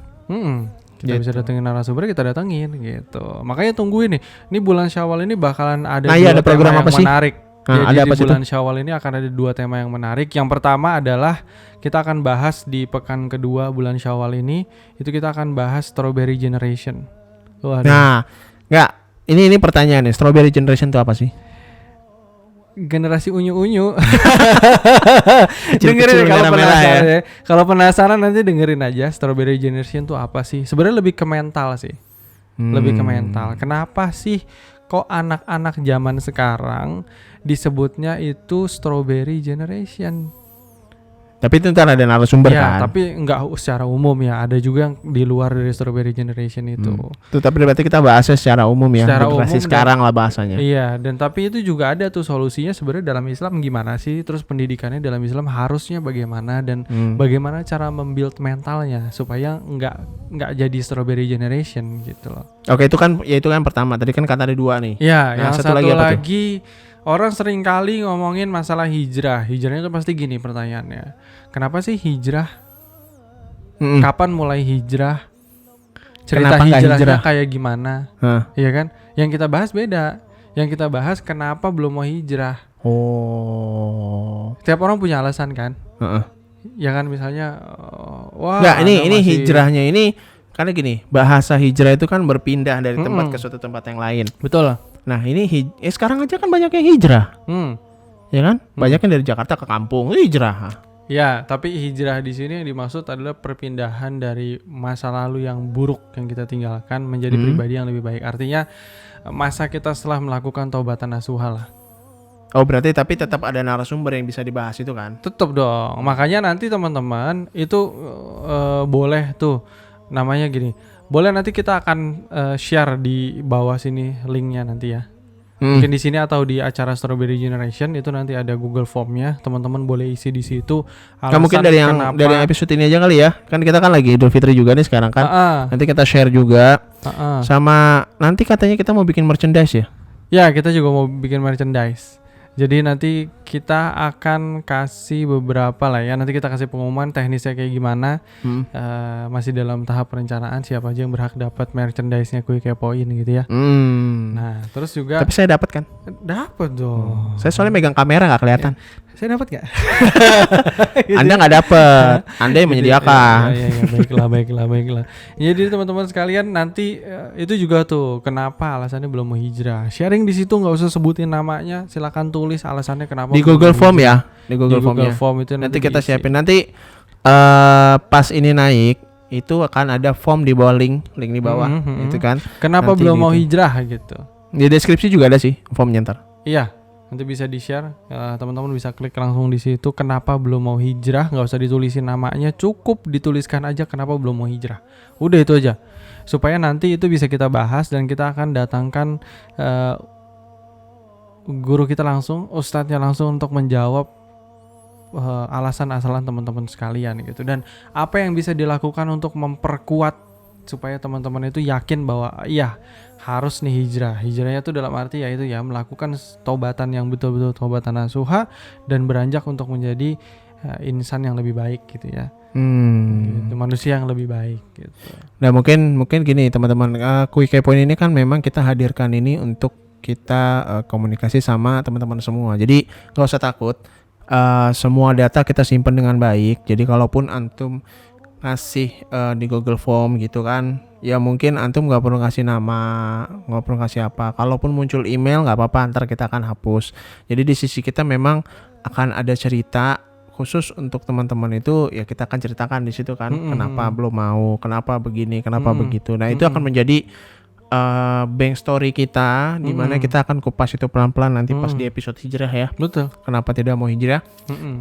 Kita bisa Gitu. datengin narasumber, kita datengin gitu. Makanya tungguin nih. Ini bulan Syawal ini bakalan ada Nah, iya, dua ada program tema apa yang sih? menarik. Nah, Jadi ada di apa sih bulan Syawal ini akan ada 2 tema yang menarik. Yang pertama adalah kita akan bahas di pekan kedua bulan Syawal ini, itu kita akan bahas Strawberry Generation. Waduh. Nah, enggak. Ini pertanyaan nih, Strawberry Generation itu apa sih? Generasi unyu-unyu. Kecil-kecil Dengerin ya, kalau merah-merah penasaran ya. Kalau penasaran nanti dengerin aja Strawberry Generation itu apa sih? Sebenarnya lebih ke mental sih. Lebih ke mental. Kenapa sih kok anak-anak zaman sekarang disebutnya itu Strawberry Generation? Tapi itu ntar ada narasumber Ya, kan. tapi enggak secara umum ya. Ada juga yang di luar dari Strawberry Generation itu. Tuh, tapi berarti kita bahasnya secara umum ya. Secara Generasi umum sekarang lah bahasanya. Iya, dan tapi itu juga ada tuh solusinya sebenarnya dalam Islam gimana sih? Terus pendidikannya dalam Islam harusnya bagaimana dan bagaimana cara membuild mentalnya supaya enggak jadi Strawberry Generation gitu loh. Oke, itu kan pertama. Tadi kan kata ada 2 nih. Ya, Nah, yang satu satu lagi apa tuh? lagi orang sering kali ngomongin masalah hijrah. Hijrahnya itu pasti gini pertanyaannya. Kenapa sih hijrah? Kapan mulai hijrah? Cerita Kenapa nggak hijrahnya hijrah? kayak gimana? Iya kan? Yang kita bahas beda. Yang kita bahas kenapa belum mau hijrah. Oh. Tiap orang punya alasan kan? Heeh. Ya kan misalnya wah Enggak, ini Anda masih- hijrahnya ini karena gini, bahasa hijrah itu kan berpindah dari tempat ke suatu tempat yang lain. Betul. Nah, ini sekarang aja kan banyak yang hijrah. Ya kan? Banyak yang dari Jakarta ke kampung, hijrah. Ya, tapi hijrah di sini yang dimaksud adalah perpindahan dari masa lalu yang buruk yang kita tinggalkan menjadi pribadi yang lebih baik. Artinya masa kita setelah melakukan taubatan nasuha lah. Oh, berarti tapi tetap ada narasumber yang bisa dibahas itu kan? Tetap dong. Makanya nanti teman-teman itu boleh tuh namanya gini. Boleh nanti kita akan share di bawah sini linknya nanti ya. Mungkin di sini atau di acara Strawberry Generation itu nanti ada Google Formnya, teman-teman boleh isi di situ. Nah, mungkin dari yang episode ini aja kali ya. Kan kita kan lagi Idul Fitri juga nih sekarang kan. Nanti kita share juga. Sama nanti katanya kita mau bikin merchandise ya. Ya, kita juga mau bikin merchandise. Jadi nanti kita akan kasih beberapa lah ya. Nanti kita kasih pengumuman teknisnya kayak gimana. Masih dalam tahap perencanaan siapa aja yang berhak dapat merchandise-nya Kuy Kepoin gitu ya. Nah, terus juga Tapi saya dapat kan? dapat dong. Saya soalnya megang kamera nggak kelihatan. Saya dapat nggak? Anda nggak dapat. Anda yang menyediakan. Ya, baiklah. Jadi teman-teman sekalian nanti itu juga tuh kenapa alasannya belum mau hijrah. Sharing di situ nggak usah sebutin namanya, silakan tulis alasannya kenapa. Di belum Google mau Form hijrah. ya. Di Google Form itu Nanti kita diisi. siapin. Nanti pas ini naik itu akan ada form di bawah link di bawah itu kan. Kenapa Nanti belum mau di itu. hijrah gitu. Di deskripsi juga ada sih formnya ntar. Iya, nanti bisa di-share. Teman-teman bisa klik langsung di situ. Kenapa belum mau hijrah? Nggak usah ditulisin namanya, cukup dituliskan aja kenapa belum mau hijrah. Udah itu aja. Supaya nanti itu bisa kita bahas dan kita akan datangkan guru kita langsung, ustadznya langsung untuk menjawab alasan-alasan teman-teman sekalian gitu. Dan apa yang bisa dilakukan untuk memperkuat supaya teman-teman itu yakin bahwa iya harus nih hijrah. Hijrahnya itu dalam arti yaitu ya melakukan taubatan yang betul-betul taubatan nasuha dan beranjak untuk menjadi insan yang lebih baik gitu ya. Gitu, manusia yang lebih baik gitu. Nah, mungkin gini teman-teman, Kuy Kepoin ini kan memang kita hadirkan ini untuk kita komunikasi sama teman-teman semua. Jadi nggak usah takut. Semua data kita simpan dengan baik. Jadi kalaupun antum ngasih di Google Form gitu kan, ya mungkin antum nggak perlu ngasih nama, nggak perlu ngasih apa. Kalaupun muncul email nggak apa-apa, ntar kita akan hapus. Jadi di sisi kita memang akan ada cerita khusus untuk teman-teman itu, ya kita akan ceritakan di situ kan, kenapa belum mau, kenapa begini, kenapa begitu. Nah itu akan menjadi bank story kita, di mana kita akan kupas itu pelan-pelan nanti pas di episode hijrah ya. Betul. Kenapa tidak mau hijrah?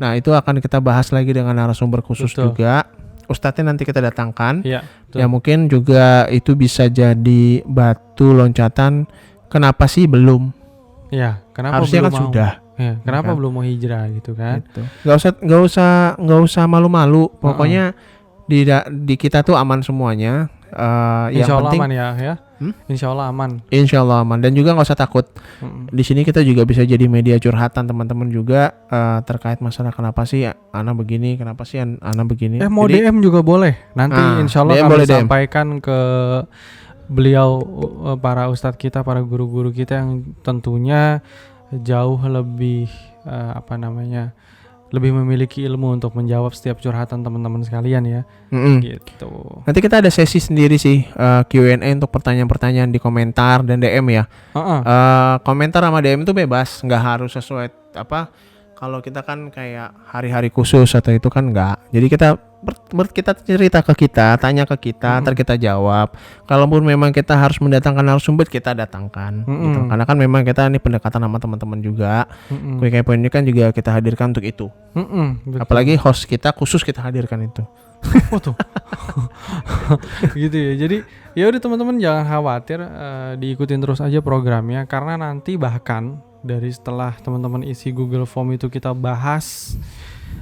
Nah itu akan kita bahas lagi dengan narasumber khusus juga. Ustadznya nanti kita datangkan. Iya. Ya mungkin juga itu bisa jadi batu loncatan. Kenapa sih belum? Ya, kenapa Harusnya belum kan mau? sudah. Ya, kenapa kan? belum mau hijrah gitu kan? Gitu. Nggak usah malu-malu. Pokoknya di kita tuh aman semuanya. Yang Insya Allah penting aman ya. Insya Allah aman. Insya Allah aman, dan juga nggak usah takut. Di sini kita juga bisa jadi media curhatan teman-teman juga terkait masalah kenapa sih Ana begini, kenapa sih Ana begini. Mau Jadi, DM juga boleh. Nanti insya Allah DM kami boleh DM. sampaikan ke beliau, para ustadz kita, para guru-guru kita yang tentunya jauh lebih lebih memiliki ilmu untuk menjawab setiap curhatan teman-teman sekalian ya. Gitu. Nanti kita ada sesi sendiri sih Q&A untuk pertanyaan-pertanyaan di komentar dan DM ya. Komentar sama DM itu bebas, nggak harus sesuai apa. Kalau kita kan kayak hari-hari khusus atau itu kan nggak. Jadi kita cerita ke kita, tanya ke kita, ntar kita jawab. Kalaupun memang kita harus mendatangkan narasumber, kita datangkan. Gitu. Karena kan memang kita ini pendekatan sama teman-teman juga. Quick Point ini kan juga kita hadirkan untuk itu. Apalagi host kita khusus kita hadirkan itu. Tuh. Gitu ya. Jadi ya udah teman-teman jangan khawatir, diikutin terus aja programnya, karena nanti bahkan dari setelah teman-teman isi Google Form itu kita bahas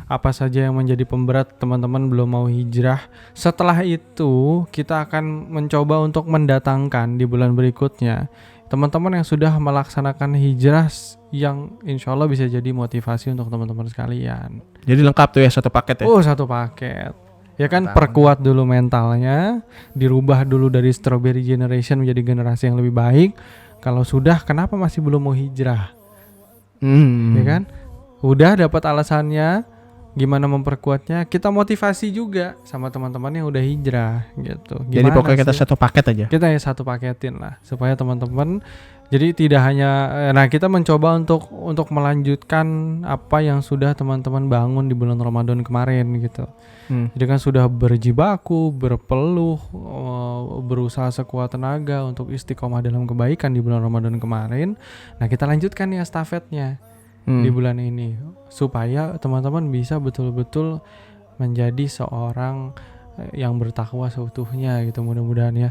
apa saja yang menjadi pemberat teman-teman belum mau hijrah. Setelah itu kita akan mencoba untuk mendatangkan di bulan berikutnya teman-teman yang sudah melaksanakan hijrah, yang insya Allah bisa jadi motivasi untuk teman-teman sekalian. Jadi lengkap tuh ya, satu paket ya. Satu paket. Ya kan, perkuat dulu mentalnya, dirubah dulu dari strawberry generation menjadi generasi yang lebih baik. Kalau sudah, kenapa masih belum mau hijrah? Ya kan? Udah dapat alasannya, gimana memperkuatnya? Kita motivasi juga sama teman-teman yang udah hijrah gitu. Gimana jadi pokoknya kita sih? satu paket aja. Kita ya satu paketin lah, supaya teman-teman. Jadi tidak hanya, kita mencoba untuk melanjutkan apa yang sudah teman-teman bangun di bulan Ramadan kemarin gitu. Jadi kan sudah berjibaku, berpeluh, berusaha sekuat tenaga untuk istiqomah dalam kebaikan di bulan Ramadan kemarin. Nah, kita lanjutkan ya estafetnya di bulan ini, supaya teman-teman bisa betul-betul menjadi seorang yang bertakwa seutuhnya gitu, mudah-mudahan ya.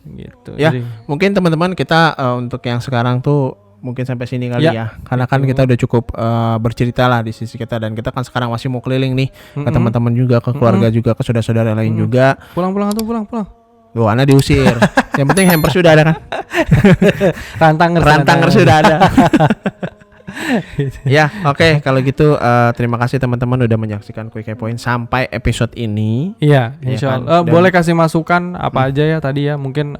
Gitu. Ya, jadi, mungkin teman-teman kita untuk yang sekarang tuh mungkin sampai sini kali ya. Karena kan kita udah cukup bercerita lah di sisi kita, dan kita kan sekarang masih mau keliling nih ke teman-teman juga, ke keluarga juga, ke saudara-saudara lain juga. Pulang. Ana diusir. Yang penting hampers sudah ada kan? Rantangers sudah ada. Ya, oke. Kalau gitu terima kasih teman-teman udah menyaksikan Quick Point sampai episode ini. Iya, insya Allah. Boleh kasih masukan apa aja ya tadi ya. Mungkin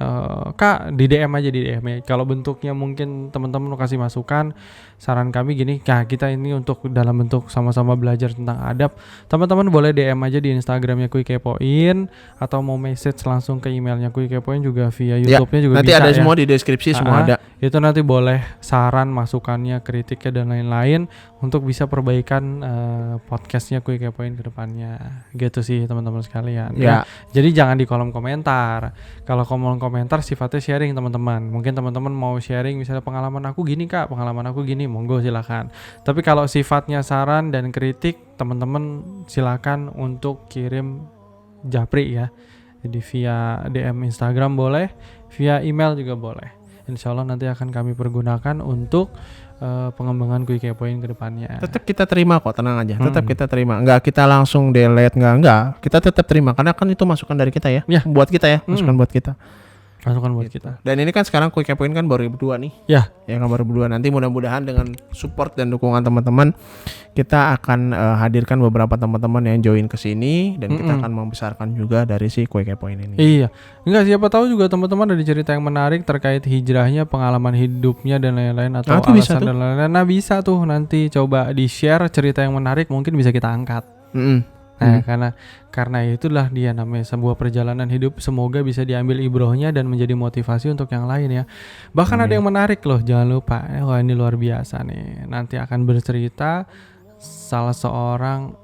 Kak di DM aja, di DM ya. Kalau bentuknya mungkin teman-teman mau kasih masukan, saran kami gini, kita ini untuk dalam bentuk sama-sama belajar tentang adab. Teman-teman boleh DM aja di Instagramnya Quick Point, atau mau message langsung ke emailnya Quick Point juga via YouTube-nya juga nanti bisa. Nanti ada ya. semua di deskripsi, semua ada. Itu nanti boleh saran, masukannya, kritiknya dan lain-lain untuk bisa perbaikan podcastnya Quick Point ke depannya. Gitu sih teman-teman sekalian. Ya. Jadi jangan di kolom komentar. Kalau kolom komentar sifatnya sharing teman-teman. Mungkin teman-teman mau sharing misalnya pengalaman aku gini Kak, pengalaman aku gini, monggo silakan. Tapi kalau sifatnya saran dan kritik, teman-teman silakan untuk kirim japri ya. Jadi via DM Instagram boleh, via email juga boleh. Insya Allah nanti akan kami pergunakan untuk pengembangan Quick Point ke depannya. Tetap kita terima kok, tenang aja. Tetap kita terima. Enggak kita langsung delete, enggak. Kita tetap terima karena kan itu masukan dari kita ya. Buat kita ya, masukan buat kita. Masukan buat gitu. kita. Dan ini kan sekarang Quick Point kan baru berdua nih. Ya kan baru berdua. Nanti mudah-mudahan dengan support dan dukungan teman-teman, kita akan hadirkan beberapa teman-teman yang join ke sini, dan kita akan membesarkan juga dari si Quick Point ini. Iya. Enggak, siapa tahu juga teman-teman ada cerita yang menarik terkait hijrahnya, pengalaman hidupnya dan lain-lain, atau alasan dan lain-lain. Nah, bisa tuh nanti coba di-share cerita yang menarik, mungkin bisa kita angkat. Nah, karena itulah dia namanya sebuah perjalanan hidup. Semoga bisa diambil ibrohnya dan menjadi motivasi untuk yang lain ya. Bahkan ada yang menarik loh, jangan lupa. Wah, ini luar biasa nih. Nanti akan bercerita salah seorang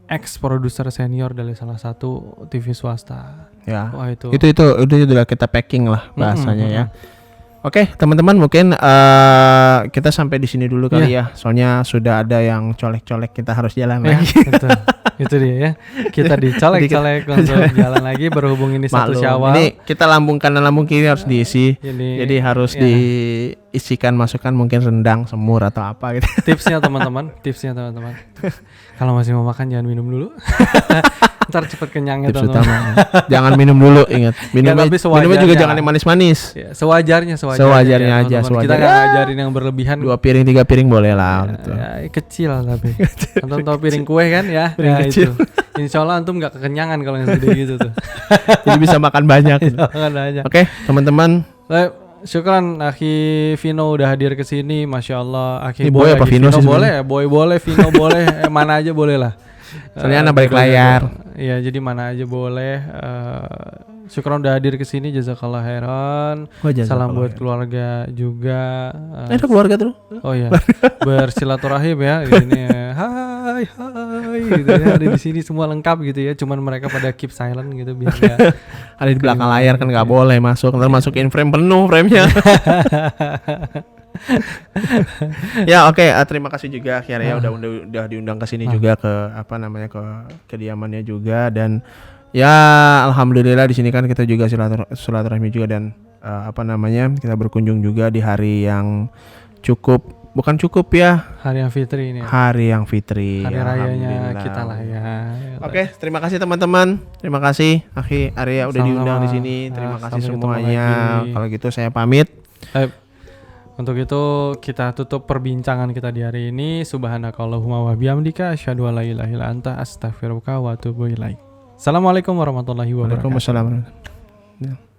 ex produser senior dari salah satu TV swasta. Ya. Wah, itu udah kita packing lah bahasanya ya. Oke, teman-teman, mungkin kita sampai di sini dulu kali ya. Soalnya sudah ada yang colek-colek, kita harus jalan lagi. Itu dia ya. Kita dicolek-colek untuk jalan lagi berhubung ini satu Syawal. Ini kita lambung kanan lambung kiri harus diisi. Jadi harus diisikan masukan, mungkin rendang, semur atau apa gitu. Tipsnya teman-teman. Kalau masih mau makan jangan minum dulu. Ntar cepet kenyangnya Tips teman-teman. utama. Jangan minum dulu, ingat. Minumnya tapi sewajarnya minumnya juga lah. jangan yang manis-manis. Ya, sewajarnya Sewajarnya ya, aja, teman-teman. Kita sewajarnya. nggak ngajarin yang berlebihan. 2 piring 3 piring boleh lah gitu. Ya, kecil tapi. Antum tahu piring kue kan ya? Piring Ya, kecil. itu. Insya Allah antum nggak kekenyangan kalau yang gede gitu tuh. Jadi bisa makan banyak. Gitu. Jangan aja. Oke, teman-teman. Syukran Akhi Vino udah hadir ke sini, masya Allah. Akhi Ini Boy apa Akhi Vino sih boleh, Boy boleh, Vino boleh, mana aja boleh lah. Soalnya anak balik layar. Iya, jadi mana aja boleh. Syukran udah hadir ke sini, jazakallah khairan. Salam buat keluarga juga. Ada keluarga tuh. Oh iya, bersilaturahim ya. Ini hai gitu ya. Ada di sini semua lengkap gitu ya. Cuman mereka pada keep silent gitu biar nggak Ada di belakang layar kan nggak boleh masuk. Ntar masukin frame penuh frame-nya. Ya oke, terima kasih juga akhirnya udah diundang ke sini juga ke apa namanya ke kediamannya juga dan ya alhamdulillah di sini kan kita juga silaturahmi juga dan apa namanya kita berkunjung juga di hari yang bukan cukup ya hari yang fitri ini. Hari yang fitri. Hari rayanya Alhamdulillah. kita lah ya. Oke, terima kasih teman-teman. Terima kasih Akhi Arya udah Sama-sama. diundang di sini. Terima kasih Sampai ketemu semuanya. lagi. Kalau gitu saya pamit. Untuk itu kita tutup perbincangan kita di hari ini. Subhanakallahumma wa bihamdika asyhadu an la ilaha illa anta astaghfiruka wa atubu ilaik. Assalamualaikum warahmatullahi wabarakatuh. Waalaikumsalam.